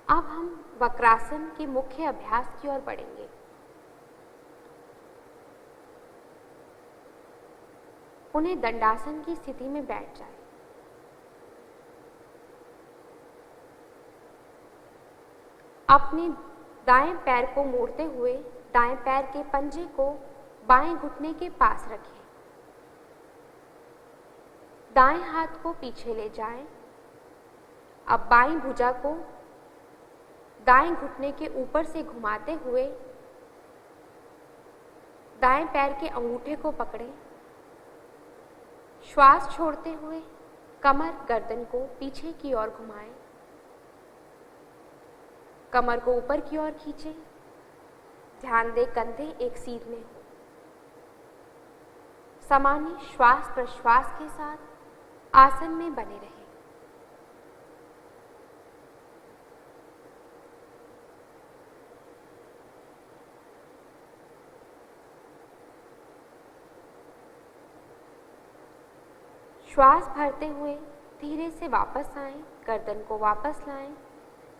अब हम वक्रासन के मुख्य अभ्यास की ओर बढ़ेंगे। पुनः दंडासन की स्थिति में बैठ जाएं। अपने दाएं पैर को मोड़ते हुए दाएं पैर के पंजे को बाएं घुटने के पास रखें। दाएं हाथ को पीछे ले जाएं। अब बाईं भुजा को दाएं घुटने के ऊपर से घुमाते हुए दाएं पैर के अंगूठे को पकड़ें। श्वास छोड़ते हुए कमर गर्दन को पीछे की ओर घुमाएं। कमर को ऊपर की ओर खींचें। ध्यान दें कंधे एक सीध में हो। सामान्य श्वास प्रश्वास के साथ आसन में बने रहें। श्वास भरते हुए धीरे से वापस आएं। गर्दन को वापस लाएं।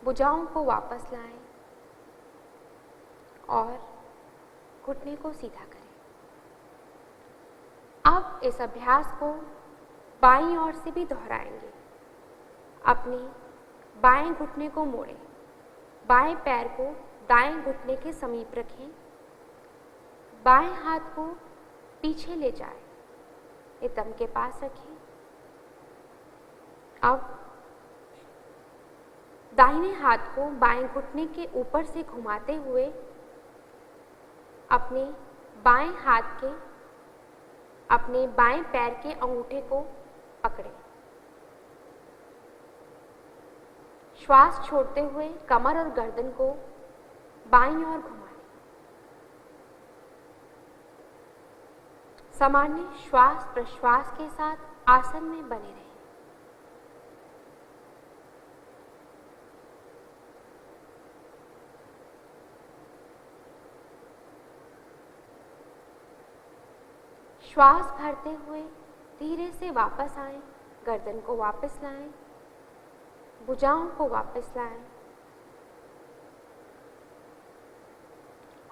भुजाओं को वापस लाएं और घुटने को सीधा करें। अब इस अभ्यास को बाईं ओर से भी दोहराएंगे। अपने बाएं घुटने को मोड़ें। बाएं पैर को दाएं घुटने के समीप रखें। बाएं हाथ को पीछे ले जाएं। इतम के पास रखें। अब दाहिने हाथ को बाएं घुटने के ऊपर से घुमाते हुए अपने बाएं पैर के अंगूठे को पकड़ें। श्वास छोड़ते हुए कमर और गर्दन को बाईं ओर घुमाएं। सामान्य श्वास प्रश्वास के साथ आसन में बने रहें। श्वास भरते हुए धीरे से वापस आएं। गर्दन को वापस लाएं। भुजाओं को वापस लाएं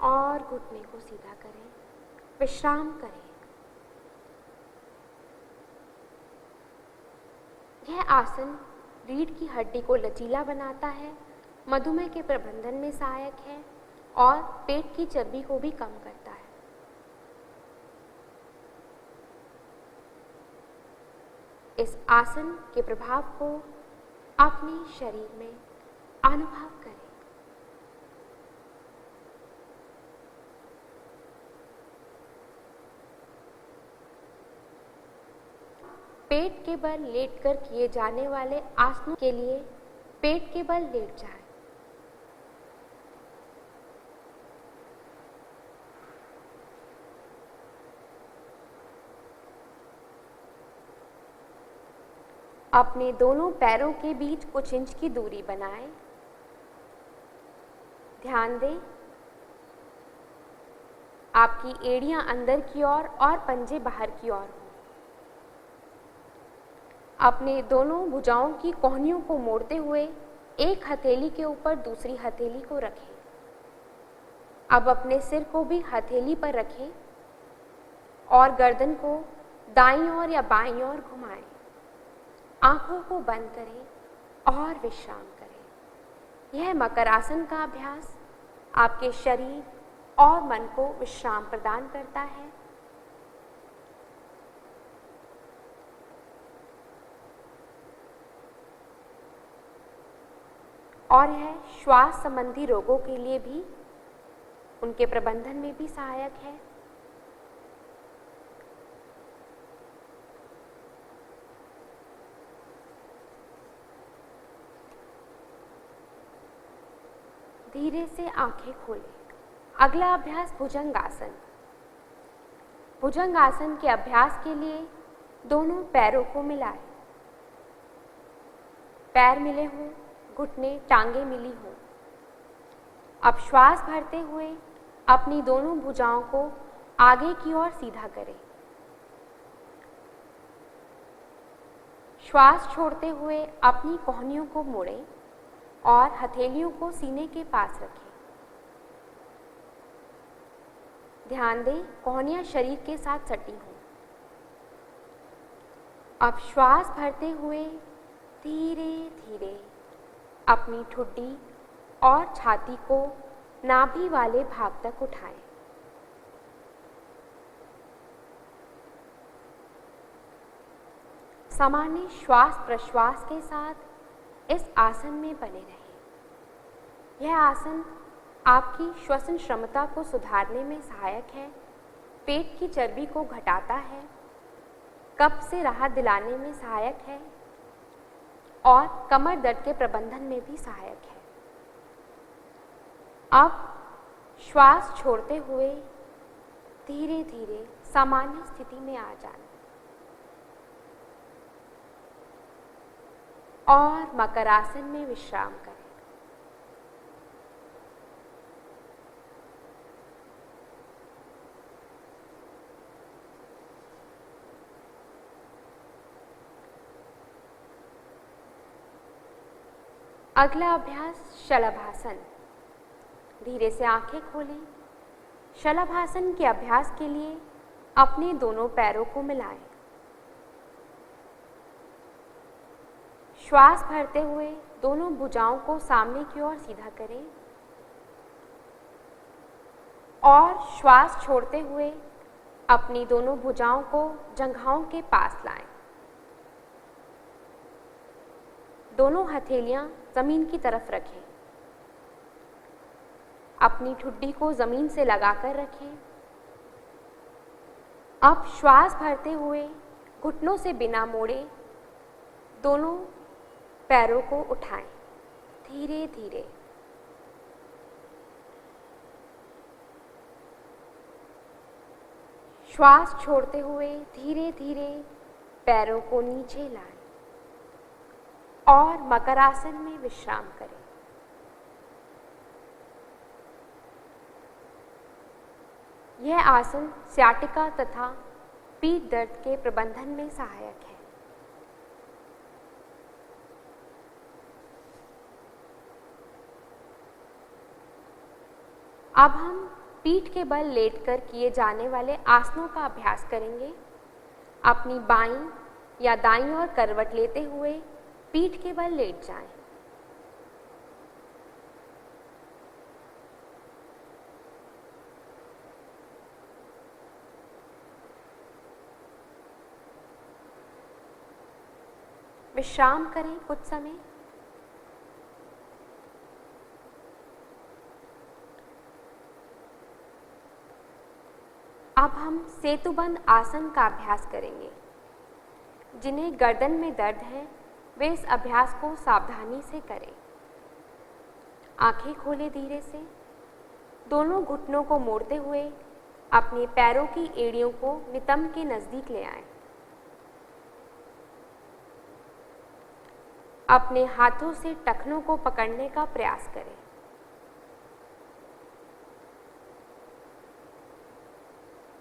और घुटने को सीधा करें। विश्राम करें। यह आसन रीढ़ की हड्डी को लचीला बनाता है, मधुमेह के प्रबंधन में सहायक है और पेट की चर्बी को भी कम करता है। इस आसन के प्रभाव को अपने शरीर में अनुभव करें। पेट के बल लेटकर किए जाने वाले आसनों के लिए पेट के बल लेट जाएं। अपने दोनों पैरों के बीच कुछ इंच की दूरी बनाएं। ध्यान दें, आपकी एड़ियां अंदर की ओर और पंजे बाहर की ओर हों। अपने दोनों भुजाओं की कोहनियों को मोड़ते हुए एक हथेली के ऊपर दूसरी हथेली को रखें। अब अपने सिर को भी हथेली पर रखें और गर्दन को दाईं ओर या बाईं ओर घुमाएं। आंखों को बंद करें और विश्राम करें। यह मकर आसन का अभ्यास आपके शरीर और मन को विश्राम प्रदान करता है। और यह श्वास संबंधी रोगों के लिए भी, उनके प्रबंधन में भी सहायक है। धीरे से आंखें खोलें। अगला अभ्यास भुजंगासन। भुजंगासन के अभ्यास के लिए दोनों पैरों को मिलाएं। पैर मिले हों, घुटने टांगे मिली हों। अब श्वास भरते हुए अपनी दोनों भुजाओं को आगे की ओर सीधा करें। श्वास छोड़ते हुए अपनी कोहनियों को मोड़ें और हथेलियों को सीने के पास रखें। ध्यान दें, कोहनियां शरीर के साथ सटी हों। अब श्वास भरते हुए धीरे धीरे अपनी ठुड्डी और छाती को नाभि वाले भाग तक उठाएं। सामान्य श्वास प्रश्वास के साथ इस आसन में बने रहें। यह आसन आपकी श्वसन क्षमता को सुधारने में सहायक है, पेट की चर्बी को घटाता है, कब्ज से राहत दिलाने में सहायक है और कमर दर्द के प्रबंधन में भी सहायक है। अब श्वास छोड़ते हुए धीरे धीरे सामान्य स्थिति में आ जाना और मकर आसन में विश्राम करें। अगला अभ्यास शलभासन। धीरे से आंखें खोलें। शलभासन के अभ्यास के लिए अपने दोनों पैरों को मिलाएं। श्वास भरते हुए दोनों भुजाओं को सामने की ओर सीधा करें और श्वास छोड़ते हुए अपनी दोनों भुजाओं को जंघाओं के पास लाएं। दोनों हथेलियां जमीन की तरफ रखें। अपनी ठुड्डी को जमीन से लगाकर रखें। अब श्वास भरते हुए घुटनों से बिना मोड़े दोनों पैरों को उठाएं, धीरे धीरे। श्वास छोड़ते हुए धीरे धीरे पैरों को नीचे लाएं और मकर आसन में विश्राम करें। यह आसन सियाटिका तथा पीठ दर्द के प्रबंधन में सहायक है। अब हम पीठ के बल लेटकर किए जाने वाले आसनों का अभ्यास करेंगे। अपनी बाईं या दाईं ओर करवट लेते हुए पीठ के बल लेट जाएं। विश्राम करें कुछ समय। अब हम सेतुबंद आसन का अभ्यास करेंगे। जिन्हें गर्दन में दर्द है वे इस अभ्यास को सावधानी से करें। आंखें खोलें धीरे से। दोनों घुटनों को मोड़ते हुए अपने पैरों की एड़ियों को नितंब के नजदीक ले आएं। अपने हाथों से टखनों को पकड़ने का प्रयास करें।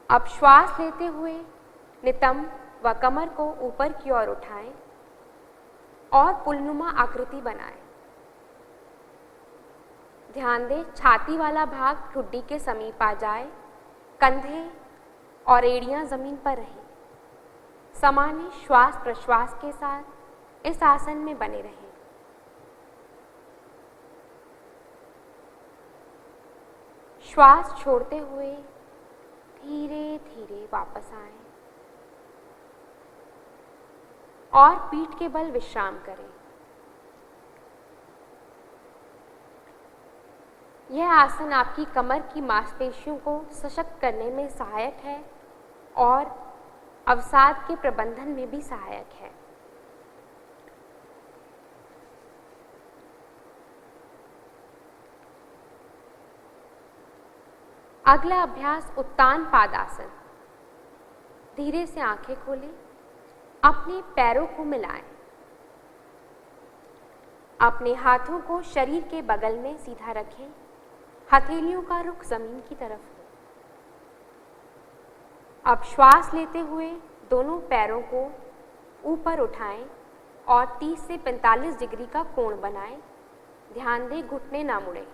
अब श्वास लेते हुए नितंब व कमर को ऊपर की ओर उठाएं और पुलनुमा आकृति बनाएं। ध्यान दें छाती वाला भाग ठुड्डी के समीप आ जाए, कंधे और एड़ियां जमीन पर रहें। सामान्य श्वास प्रश्वास के साथ इस आसन में बने रहें। श्वास छोड़ते हुए धीरे धीरे वापस आएं और पीठ के बल विश्राम करें। यह आसन आपकी कमर की मांसपेशियों को सशक्त करने में सहायक है और अवसाद के प्रबंधन में भी सहायक है। अगला अभ्यास उत्तान पादासन। धीरे से आंखें खोलें। अपने पैरों को मिलाएं। अपने हाथों को शरीर के बगल में सीधा रखें। हथेलियों का रुख जमीन की तरफ हो। अब श्वास लेते हुए दोनों पैरों को ऊपर उठाएं और 30 से 45 डिग्री का कोण बनाएं। ध्यान दें घुटने ना मुड़ें।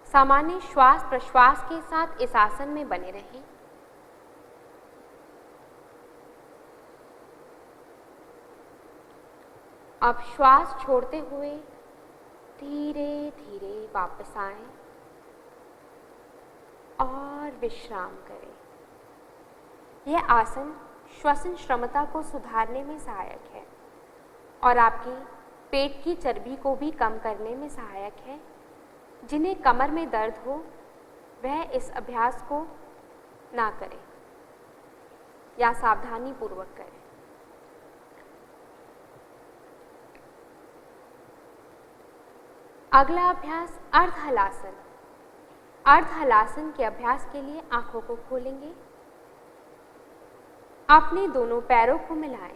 सामान्य श्वास प्रश्वास के साथ इस आसन में बने रहें। अब श्वास छोड़ते हुए धीरे धीरे वापस आएं और विश्राम करें। यह आसन श्वसन क्षमता को सुधारने में सहायक है और आपकी पेट की चर्बी को भी कम करने में सहायक है। जिन्हें कमर में दर्द हो वह इस अभ्यास को ना करें या सावधानी पूर्वक करें। अगला अभ्यास अर्ध हलासन। अर्ध हलासन के अभ्यास के लिए आंखों को खोलेंगे। अपने दोनों पैरों को मिलाएं।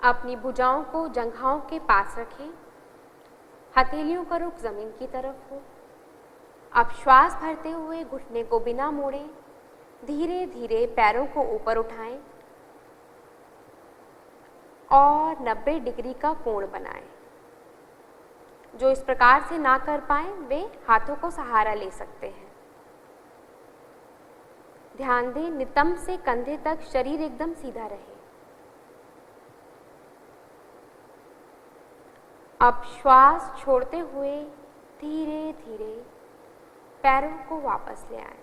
अपनी भुजाओं को जंघाओं के पास रखें। हथेलियों का रुख जमीन की तरफ हो। अब श्वास भरते हुए घुटने को बिना मोड़े धीरे धीरे पैरों को ऊपर उठाएं और 90 डिग्री का कोण बनाएं। जो इस प्रकार से ना कर पाए वे हाथों को सहारा ले सकते हैं। ध्यान दें, नितंब से कंधे तक शरीर एकदम सीधा रहे। अब श्वास छोड़ते हुए धीरे धीरे पैरों को वापस ले आएं।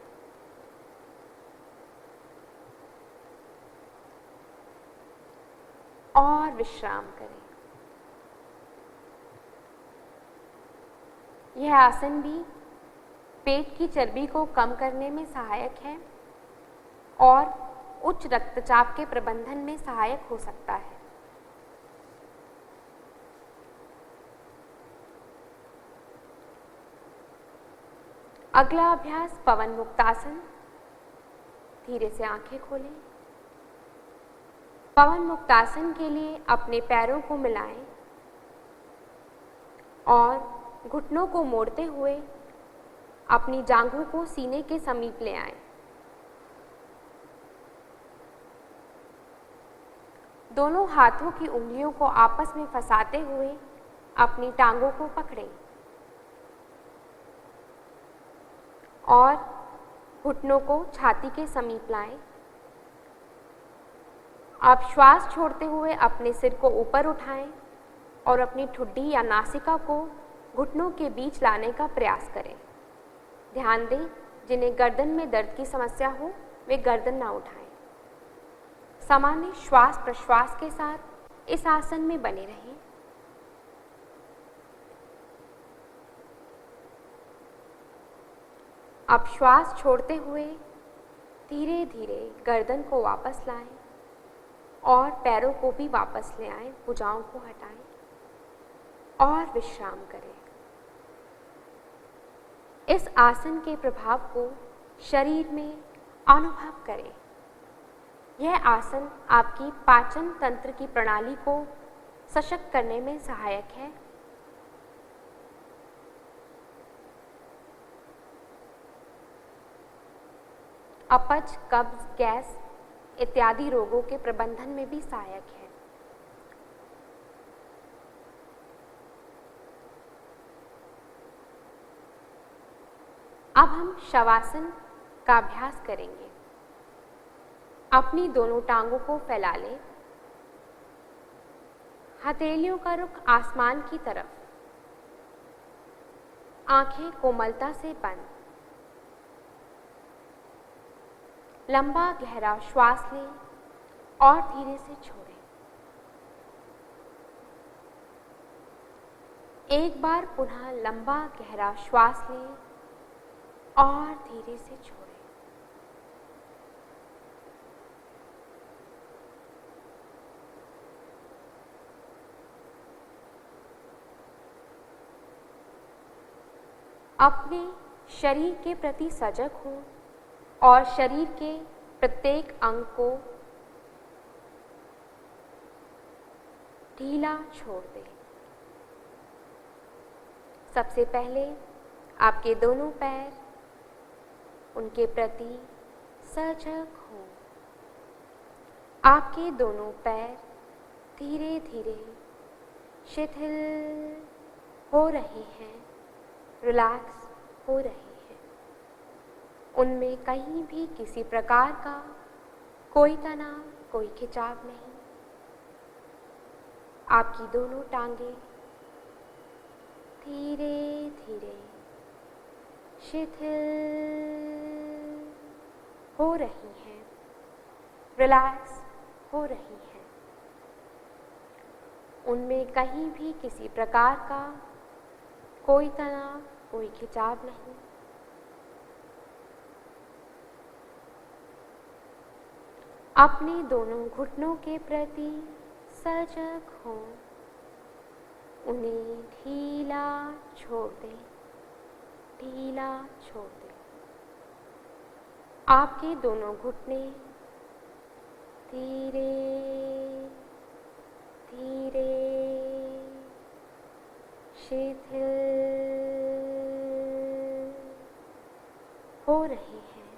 और विश्राम करें। यह आसन भी पेट की चर्बी को कम करने में सहायक है और उच्च रक्तचाप के प्रबंधन में सहायक हो सकता है। अगला अभ्यास पवन मुक्तासन। धीरे से आंखें खोलें। पवन मुक्तासन के लिए अपने पैरों को मिलाएं और घुटनों को मोड़ते हुए अपनी जांघों को सीने के समीप ले आएं। दोनों हाथों की उंगलियों को आपस में फंसाते हुए अपनी टांगों को पकड़ें और घुटनों को छाती के समीप लाएं। आप श्वास छोड़ते हुए अपने सिर को ऊपर उठाएं और अपनी ठुड्डी या नासिका को घुटनों के बीच लाने का प्रयास करें। ध्यान दें, जिन्हें गर्दन में दर्द की समस्या हो वे गर्दन ना उठाएं। सामान्य श्वास प्रश्वास के साथ इस आसन में बने रहें। अब श्वास छोड़ते हुए धीरे धीरे गर्दन को वापस लाएं और पैरों को भी वापस ले आएं। भुजाओं को हटाएं और विश्राम करें। इस आसन के प्रभाव को शरीर में अनुभव करें। यह आसन आपकी पाचन तंत्र की प्रणाली को सशक्त करने में सहायक है। अपच, कब्ज, गैस इत्यादि रोगों के प्रबंधन में भी सहायक है। अब हम शवासन का अभ्यास करेंगे। अपनी दोनों टांगों को फैला लें। हथेलियों का रुख आसमान की तरफ। आंखें कोमलता से बंद। लंबा गहरा श्वास लें और धीरे से छोड़ें। एक बार पुनः लंबा गहरा श्वास लें और धीरे से छोड़ें। अपने शरीर के प्रति सजग हों और शरीर के प्रत्येक अंग को ढीला छोड़ दें। सबसे पहले आपके दोनों पैर, उनके प्रति सजग हों। आपके दोनों पैर धीरे धीरे शिथिल हो रहे हैं, रिलैक्स हो रहे हैं। उनमें कहीं भी किसी प्रकार का कोई तनाव, कोई खिंचाव नहीं। आपकी दोनों टांगें धीरे धीरे शिथिल हो रही हैं। रिलैक्स हो रही हैं। उनमें कहीं भी किसी प्रकार का कोई तनाव, कोई खिंचाव नहीं। अपने दोनों घुटनों के प्रति सजग हों, उन्हें ढीला छोड़ दें, ढीला छोड़ दें। आपके दोनों घुटने धीरे धीरे शिथिल हो रहे हैं,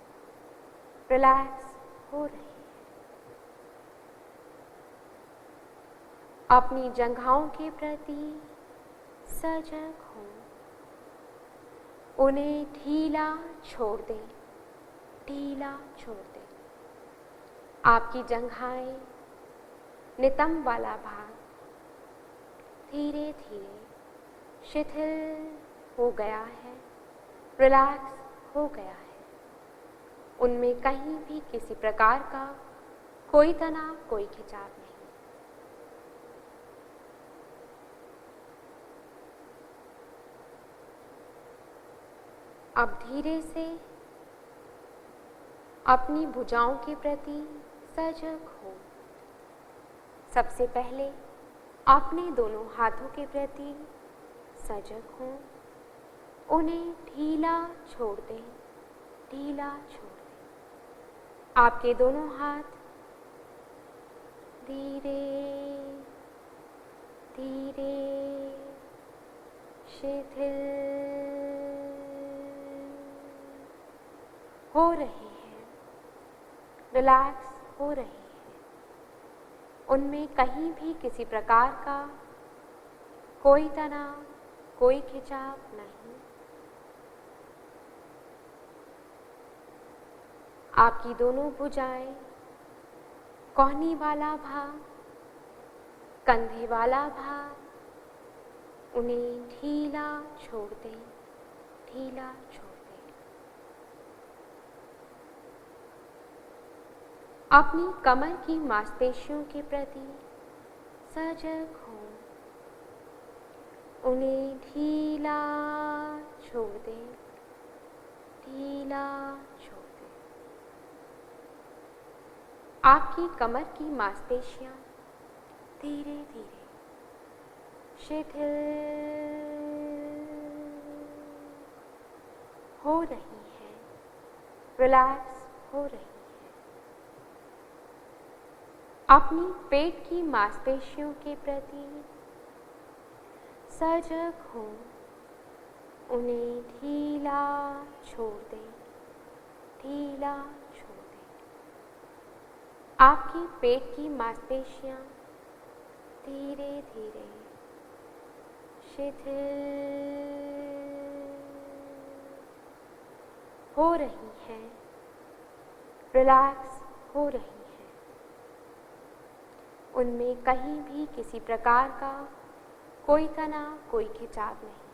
रिलैक्स हो रहे हैं। अपनी जंघाओं के प्रति सजग हों, उन्हें ढीला छोड़ दें, ढीला छोड़ दें। आपकी जंघाएं, नितंब वाला भाग धीरे धीरे शिथिल हो गया है, रिलैक्स हो गया है। उनमें कहीं भी किसी प्रकार का कोई तनाव, कोई खिंचाव नहीं। अब धीरे से अपनी भुजाओं के प्रति सजग हो। सबसे पहले अपने दोनों हाथों के प्रति सजग हो, उन्हें ढीला छोड़ दें, ढीला छोड़ दें। आपके दोनों हाथ धीरे धीरे शिथिल हो रहे हैं, रिलैक्स हो रहे हैं। उनमें कहीं भी किसी प्रकार का कोई तनाव, कोई खिंचाव नहीं। आपकी दोनों भुजाएं, कोहनी वाला भाग, कंधे वाला भाग, उन्हें ढीला छोड़ दें, ढीला छोड़ दें। अपनी कमर की मांसपेशियों के प्रति सजग हों, उन्हें ढीला छोड़ दें, ढीला छोड़ दें। आपकी कमर की मांसपेशियां धीरे धीरे शिथिल हो रही हैं, रिलैक्स हो रही हैं। अपनी पेट की मांसपेशियों के प्रति सजग हो, उन्हें ढीला छोड़ दें, ढीला छोड़ दें। आपकी पेट की मांसपेशियां धीरे धीरे शिथिल हो रही हैं, रिलैक्स हो रही हैं। उनमें कहीं भी किसी प्रकार का कोई तनाव, कोई खिंचाव नहीं।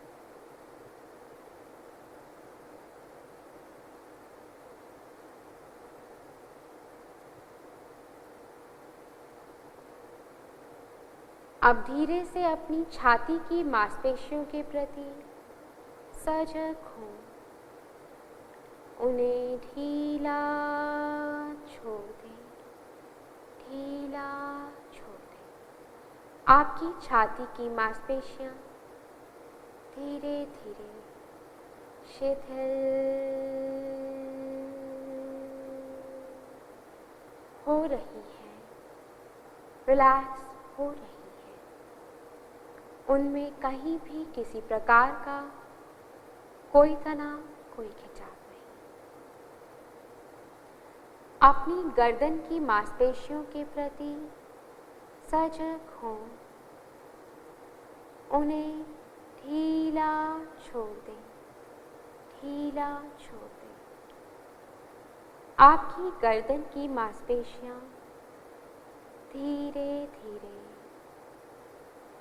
अब धीरे से अपनी छाती की मांसपेशियों के प्रति सजग हो, उन्हें ढीला छोड़ दें, ढीला छोड़ दें। आपकी छाती की मांसपेशियां धीरे धीरे शिथिल हो रही हैं, रिलैक्स हो रही हैं। उनमें कहीं भी किसी प्रकार का कोई तनाव, कोई खिंचाव नहीं। अपनी गर्दन की मांसपेशियों के प्रति सजग हों, उन्हें ढीला छोड़ दें, ढीला छोड़ दें। आपकी गर्दन की मांसपेशियां धीरे धीरे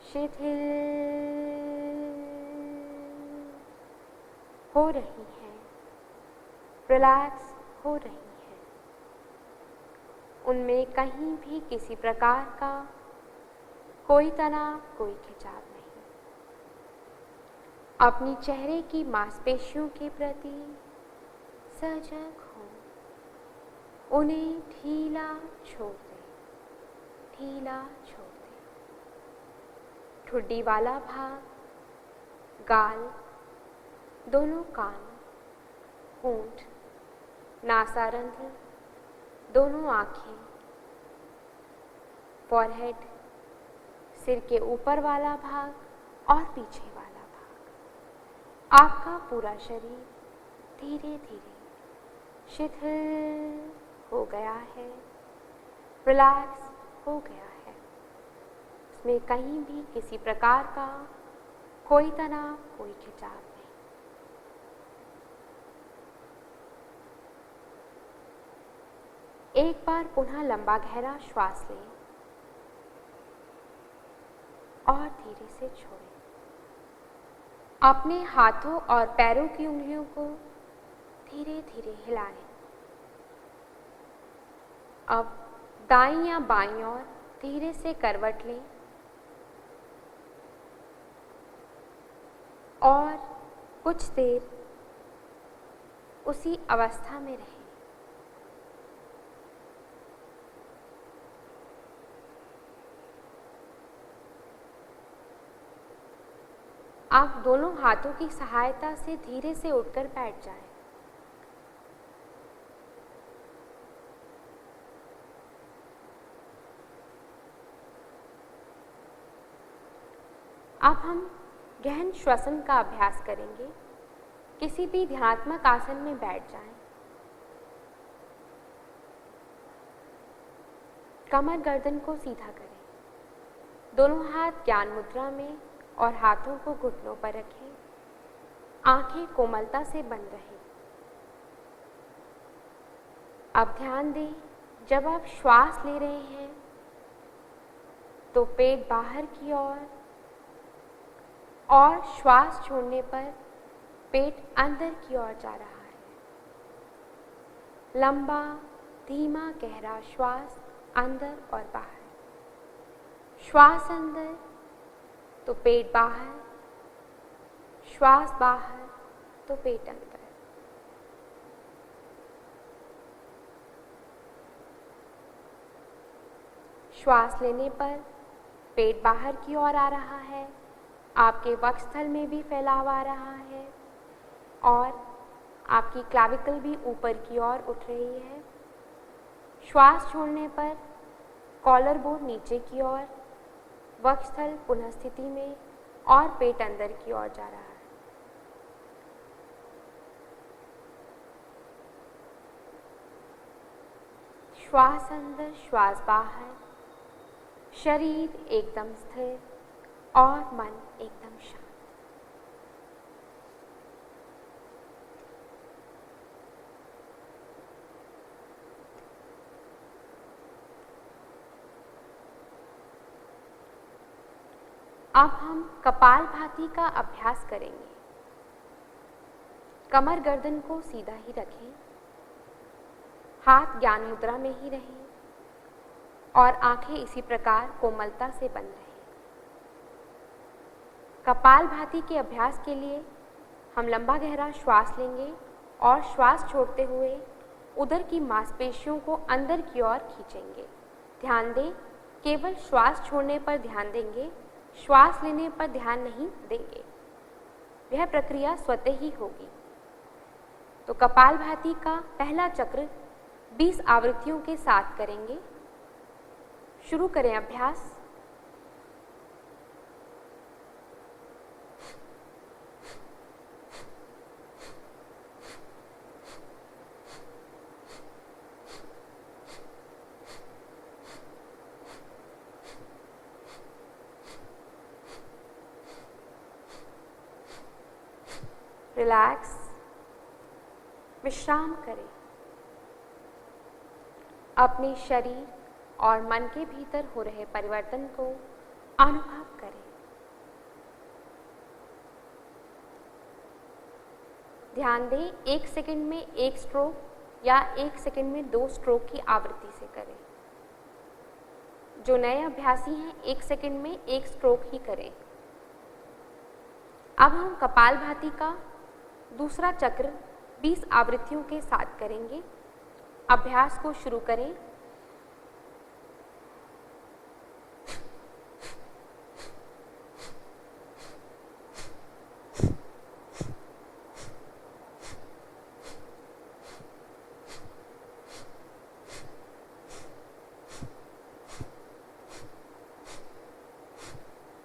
शिथिल हो रही हैं, रिलैक्स हो रही हैं। उनमें कहीं भी किसी प्रकार का कोई तनाव, कोई खिंचाव नहीं। अपनी चेहरे की मांसपेशियों के प्रति सजग हो, उन्हें ढीला छोड़ दें, ढीला छोड़ दें। ठुड्डी वाला भाग, गाल, दोनों कान, होंठ, नासारंध्र, दोनों आँखें, फॉरहेड, सिर के ऊपर वाला भाग और पीछे वाला भाग। आपका पूरा शरीर धीरे धीरे शिथिल हो गया है, रिलैक्स हो गया है। इसमें कहीं भी किसी प्रकार का कोई तनाव, कोई खिंचाव नहीं। एक बार पुनः लंबा गहरा श्वास लें और धीरे से छोड़ें। अपने हाथों और पैरों की उंगलियों को धीरे धीरे हिलाएं। अब दाईं या बाईं ओर धीरे से करवट लें और कुछ देर उसी अवस्था में रहें। आप दोनों हाथों की सहायता से धीरे से उठकर बैठ जाएं। अब हम गहन श्वसन का अभ्यास करेंगे। किसी भी ध्यानात्मक आसन में बैठ जाएं। कमर गर्दन को सीधा करें। दोनों हाथ ज्ञान मुद्रा में और हाथों को घुटनों पर रखें। आंखें कोमलता से बंद रहें। अब ध्यान दें, जब आप श्वास ले रहे हैं तो पेट बाहर की ओर और श्वास छोड़ने पर पेट अंदर की ओर जा रहा है। लंबा, धीमा, गहरा श्वास अंदर और बाहर। श्वास अंदर तो पेट बाहर, श्वास बाहर तो पेट अंदर। श्वास लेने पर पेट बाहर की ओर आ रहा है, आपके वक्षस्थल में भी फैलाव आ रहा है और आपकी क्लैविकल भी ऊपर की ओर उठ रही है। श्वास छोड़ने पर कॉलर बोन नीचे की ओर, वक्षस्थल पुनः स्थिति में और पेट अंदर की ओर जा रहा है। श्वास अंदर, श्वास बाहर, शरीर एकदम स्थिर और मन एकदम शांत। अब हम कपालभाति का अभ्यास करेंगे। कमर गर्दन को सीधा ही रखें, हाथ ज्ञान मुद्रा में ही रहें और आंखें इसी प्रकार कोमलता से बंद रहें। कपालभाति के अभ्यास के लिए हम लंबा गहरा श्वास लेंगे और श्वास छोड़ते हुए उदर की मांसपेशियों को अंदर की ओर खींचेंगे। ध्यान दें, केवल श्वास छोड़ने पर ध्यान देंगे, श्वास लेने पर ध्यान नहीं देंगे। यह प्रक्रिया स्वतः ही होगी। तो कपालभाति का पहला चक्र 20 आवृत्तियों के साथ करेंगे। शुरू करें अभ्यास। रिलैक्स, विश्राम करें। अपने शरीर और मन के भीतर हो रहे परिवर्तन को अनुभव करें। ध्यान दें, 1 सेकंड में 1 स्ट्रोक या 1 सेकंड में 2 स्ट्रोक की आवृत्ति से करें। जो नए अभ्यासी हैं 1 सेकंड में 1 स्ट्रोक ही करें। अब हम कपालभाति का दूसरा चक्र 20 आवृत्तियों के साथ करेंगे। अभ्यास को शुरू करें।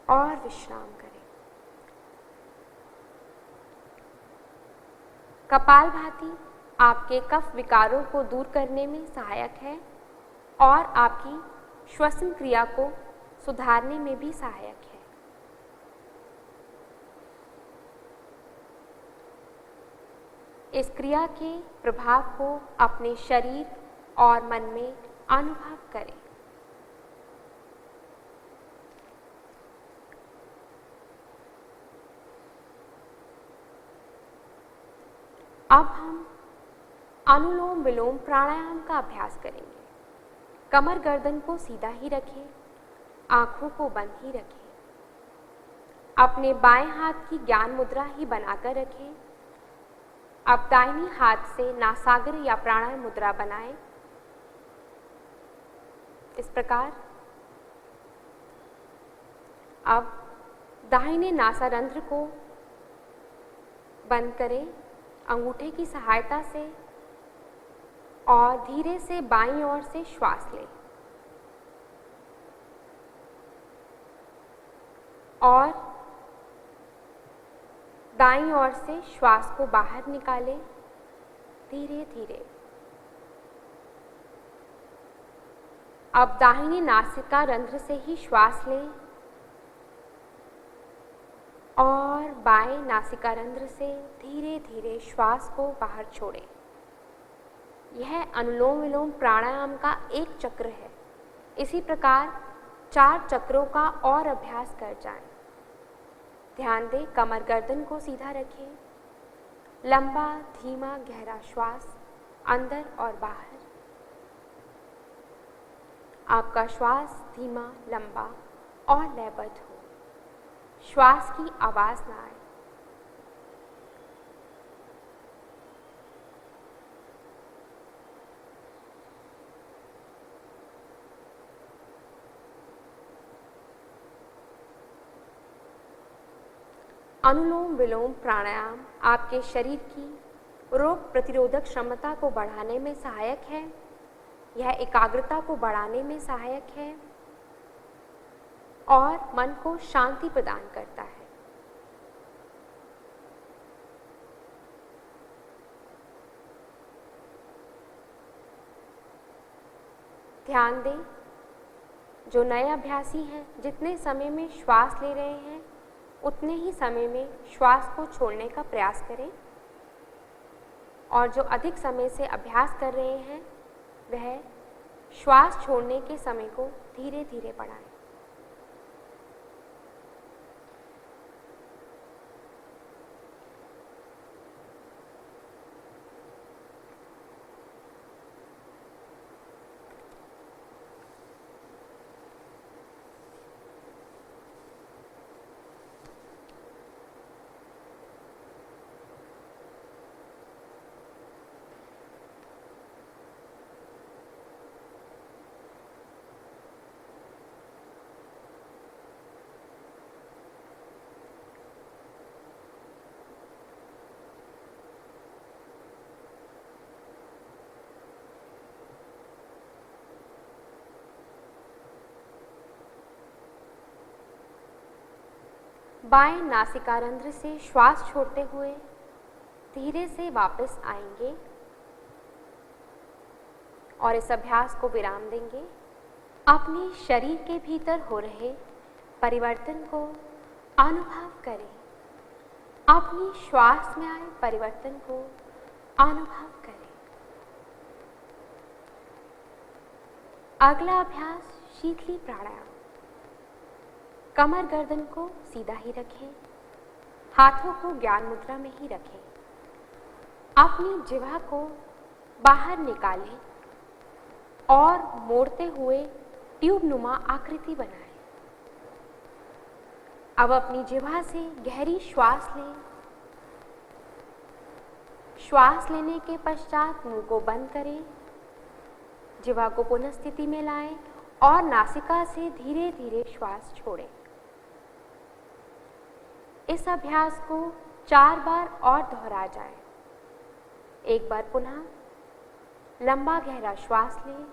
और विश्राम करें। कपालभाति आपके कफ विकारों को दूर करने में सहायक है और आपकी श्वसन क्रिया को सुधारने में भी सहायक है। इस क्रिया के प्रभाव को अपने शरीर और मन में अनुभव करें। अब हम अनुलोम विलोम प्राणायाम का अभ्यास करेंगे। कमर गर्दन को सीधा ही रखें, आंखों को बंद ही रखें। अपने बाएं हाथ की ज्ञान मुद्रा ही बनाकर रखें। अब दाहिनी हाथ से नासागर या प्राणायाम मुद्रा बनाएं। इस प्रकार अब दाहिने नासारंध्र को बंद करें अंगूठे की सहायता से और धीरे से बाईं ओर से श्वास लें और दाईं ओर से श्वास को बाहर निकालें धीरे धीरे। अब दाहिने नासिका रंध्र से ही श्वास लें और बाएं नासिका रंध्र से धीरे धीरे श्वास को बाहर छोड़ें। यह अनुलोम विलोम प्राणायाम का एक चक्र है। इसी प्रकार 4 चक्रों का और अभ्यास कर जाएं। ध्यान दें, कमर गर्दन को सीधा रखें। लंबा धीमा गहरा श्वास अंदर और बाहर। आपका श्वास धीमा लंबा और लयबद्ध हो। श्वास की आवाज ना आए। अनुलोम विलोम प्राणायाम आपके शरीर की रोग प्रतिरोधक क्षमता को बढ़ाने में सहायक है। यह एकाग्रता को बढ़ाने में सहायक है और मन को शांति प्रदान करता है। ध्यान दें, जो नए अभ्यासी हैं जितने समय में श्वास ले रहे हैं उतने ही समय में श्वास को छोड़ने का प्रयास करें और जो अधिक समय से अभ्यास कर रहे हैं वह श्वास छोड़ने के समय को धीरे धीरे बढ़ाएं। बाएं नासिकारंध्र से श्वास छोड़ते हुए धीरे से वापस आएंगे और इस अभ्यास को विराम देंगे। अपने शरीर के भीतर हो रहे परिवर्तन को अनुभव करें। अपनी श्वास में आए परिवर्तन को अनुभव करें। अगला अभ्यास शीतली प्राणायाम। कमर गर्दन को सीधा ही रखें, हाथों को ज्ञान मुद्रा में ही रखें। अपनी जिह्वा को बाहर निकालें और मोड़ते हुए ट्यूब नुमा आकृति बनाएं। अब अपनी जिह्वा से गहरी श्वास लें। श्वास लेने के पश्चात मुंह को बंद करें। जिह्वा को पुनः स्थिति में लाएं और नासिका से धीरे धीरे श्वास छोड़ें। इस अभ्यास को 4 बार और दोहरा जाए। एक बार पुनः लंबा गहरा श्वास लें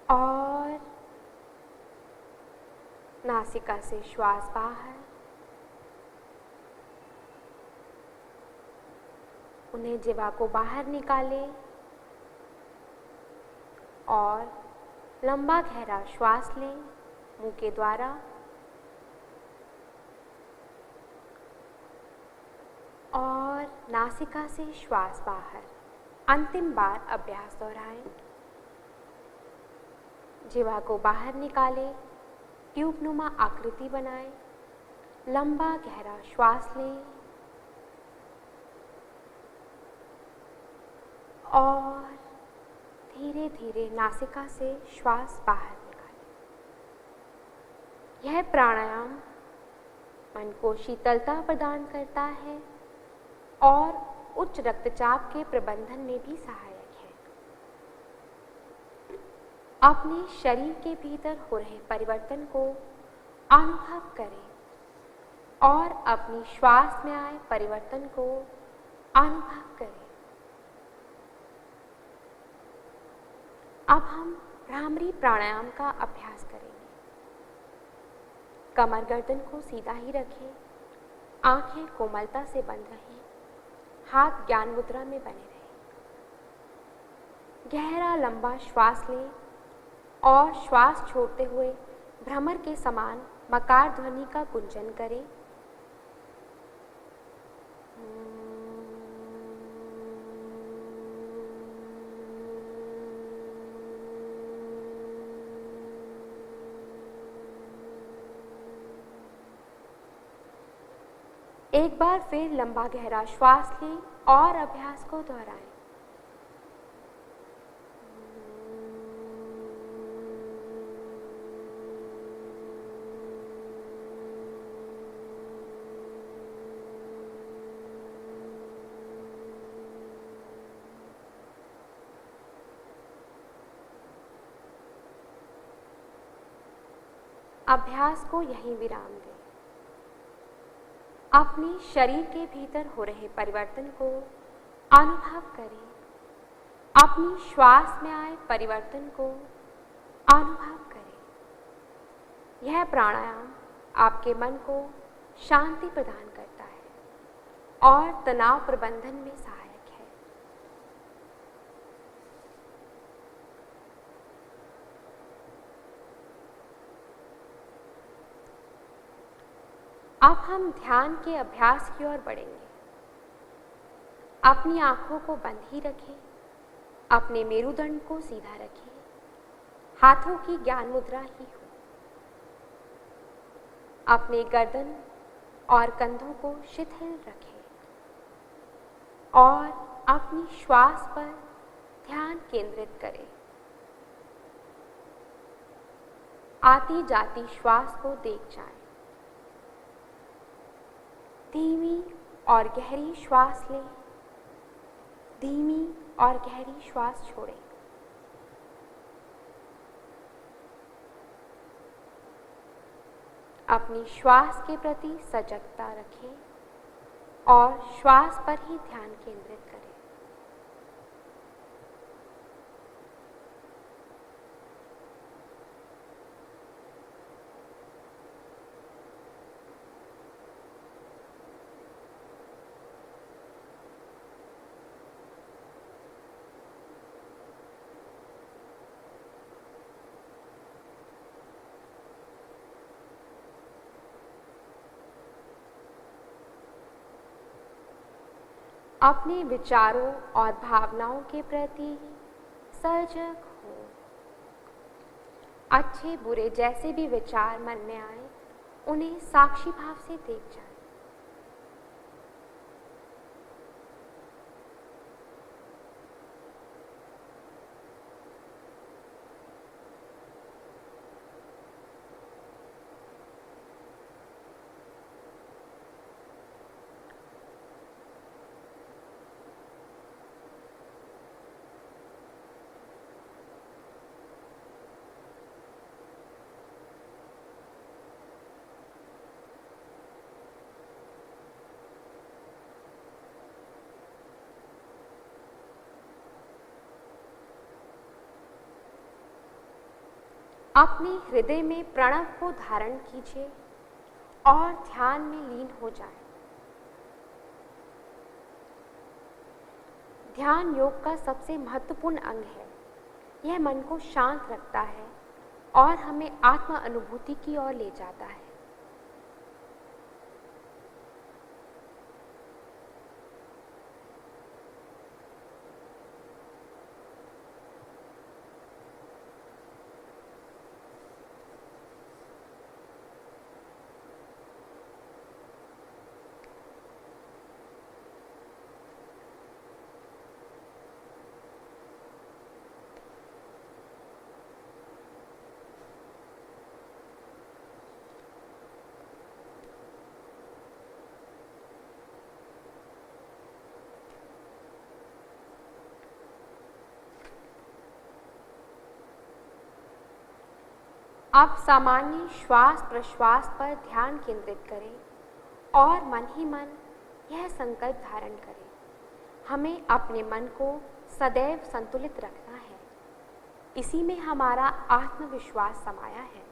और नासिका से श्वास बाहर। उन्हें जिह्वा को बाहर निकालें और लंबा गहरा श्वास लें मुंह के द्वारा और नासिका से श्वास बाहर। अंतिम बार अभ्यास दोहराएं। जिह्वा को बाहर निकालें, ट्यूब नुमा आकृति बनाएं, लंबा गहरा श्वास लें और धीरे धीरे नासिका से श्वास बाहर निकालें। यह प्राणायाम मन को शीतलता प्रदान करता है और उच्च रक्तचाप के प्रबंधन में भी सहायक है। अपने शरीर के भीतर हो रहे परिवर्तन को अनुभव करें और अपनी श्वास में आए परिवर्तन को अनुभव करें। अब हम भ्रामरी प्राणायाम का अभ्यास करेंगे। कमर गर्दन को सीधा ही रखें, आंखें कोमलता से बंद रहें, हाथ ज्ञान मुद्रा में बने रहें। गहरा लंबा श्वास लें और श्वास छोड़ते हुए भ्रमर के समान मकार ध्वनि का गुंजन करें। एक बार फिर लंबा गहरा श्वास लें और अभ्यास को दोहराएं। अभ्यास को यहीं विराम दें। अपने शरीर के भीतर हो रहे परिवर्तन को अनुभव करें। अपनी श्वास में आए परिवर्तन को अनुभव करें। यह प्राणायाम आपके मन को शांति प्रदान करता है और तनाव प्रबंधन में सहायक है। अब हम ध्यान के अभ्यास की ओर बढ़ेंगे। अपनी आंखों को बंद ही रखें, अपने मेरुदंड को सीधा रखें, हाथों की ज्ञान मुद्रा ही हो। अपने गर्दन और कंधों को शिथिल रखें और अपनी श्वास पर ध्यान केंद्रित करें। आती जाती श्वास को देख जाएं। धीमी और गहरी श्वास लें, धीमी और गहरी श्वास छोड़ें। अपनी श्वास के प्रति सजगता रखें और श्वास पर ही ध्यान केंद्रित करें। अपने विचारों और भावनाओं के प्रति सजग हो। अच्छे बुरे जैसे भी विचार मन में आए, उन्हें साक्षी भाव से देख जाएं। अपने हृदय में प्रणव को धारण कीजिए और ध्यान में लीन हो जाएं। ध्यान योग का सबसे महत्वपूर्ण अंग है। यह मन को शांत रखता है और हमें आत्म अनुभूति की ओर ले जाता है। अब सामान्य श्वास प्रश्वास पर ध्यान केंद्रित करें और मन ही मन यह संकल्प धारण करें, हमें अपने मन को सदैव संतुलित रखना है। इसी में हमारा आत्मविश्वास समाया है।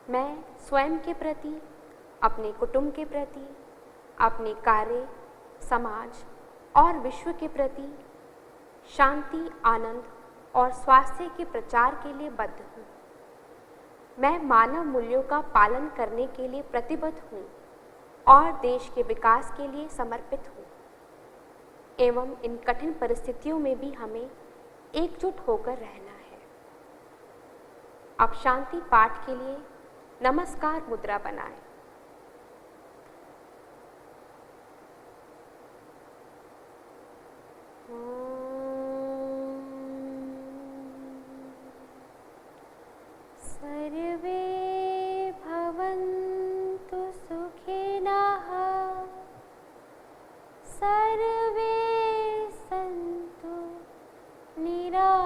मैं स्वयं के प्रति, अपने कुटुंब के प्रति, अपने कार्य, समाज और विश्व के प्रति शांति, आनंद और स्वास्थ्य के प्रचार के लिए बद्ध हूँ। मैं मानव मूल्यों का पालन करने के लिए प्रतिबद्ध हूँ और देश के विकास के लिए समर्पित हूँ। एवं इन कठिन परिस्थितियों में भी हमें एकजुट होकर रहना है। अब शांति पाठ के लिए नमस्कार मुद्रा बनाएं। सर्वे भवन्तु सुखिनः, सर्वे सन्तु निरामयाः,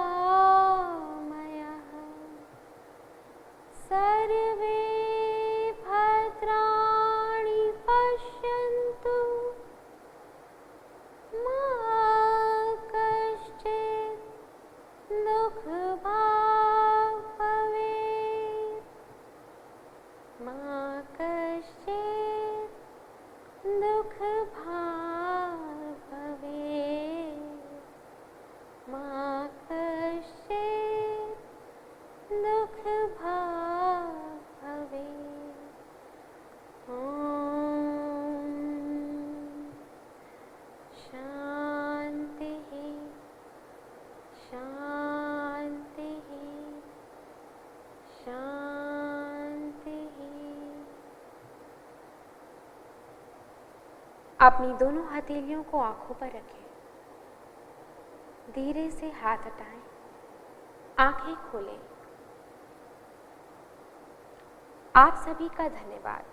सर्वे भद्राणि पश्यन्तु, मा कश्चित् दुःखभाग् भवेत्, मा कश्चित् दुःखभाग् भवेत्, मा कश्चित् दुःखभाग् भवेत्। ॐ शान्तिः शान्तिः शान्तिः। अपनी दोनों हथेलियों को आंखों पर रखें। धीरे से हाथ हटाएं, आंखें खोलें। आप सभी का धन्यवाद।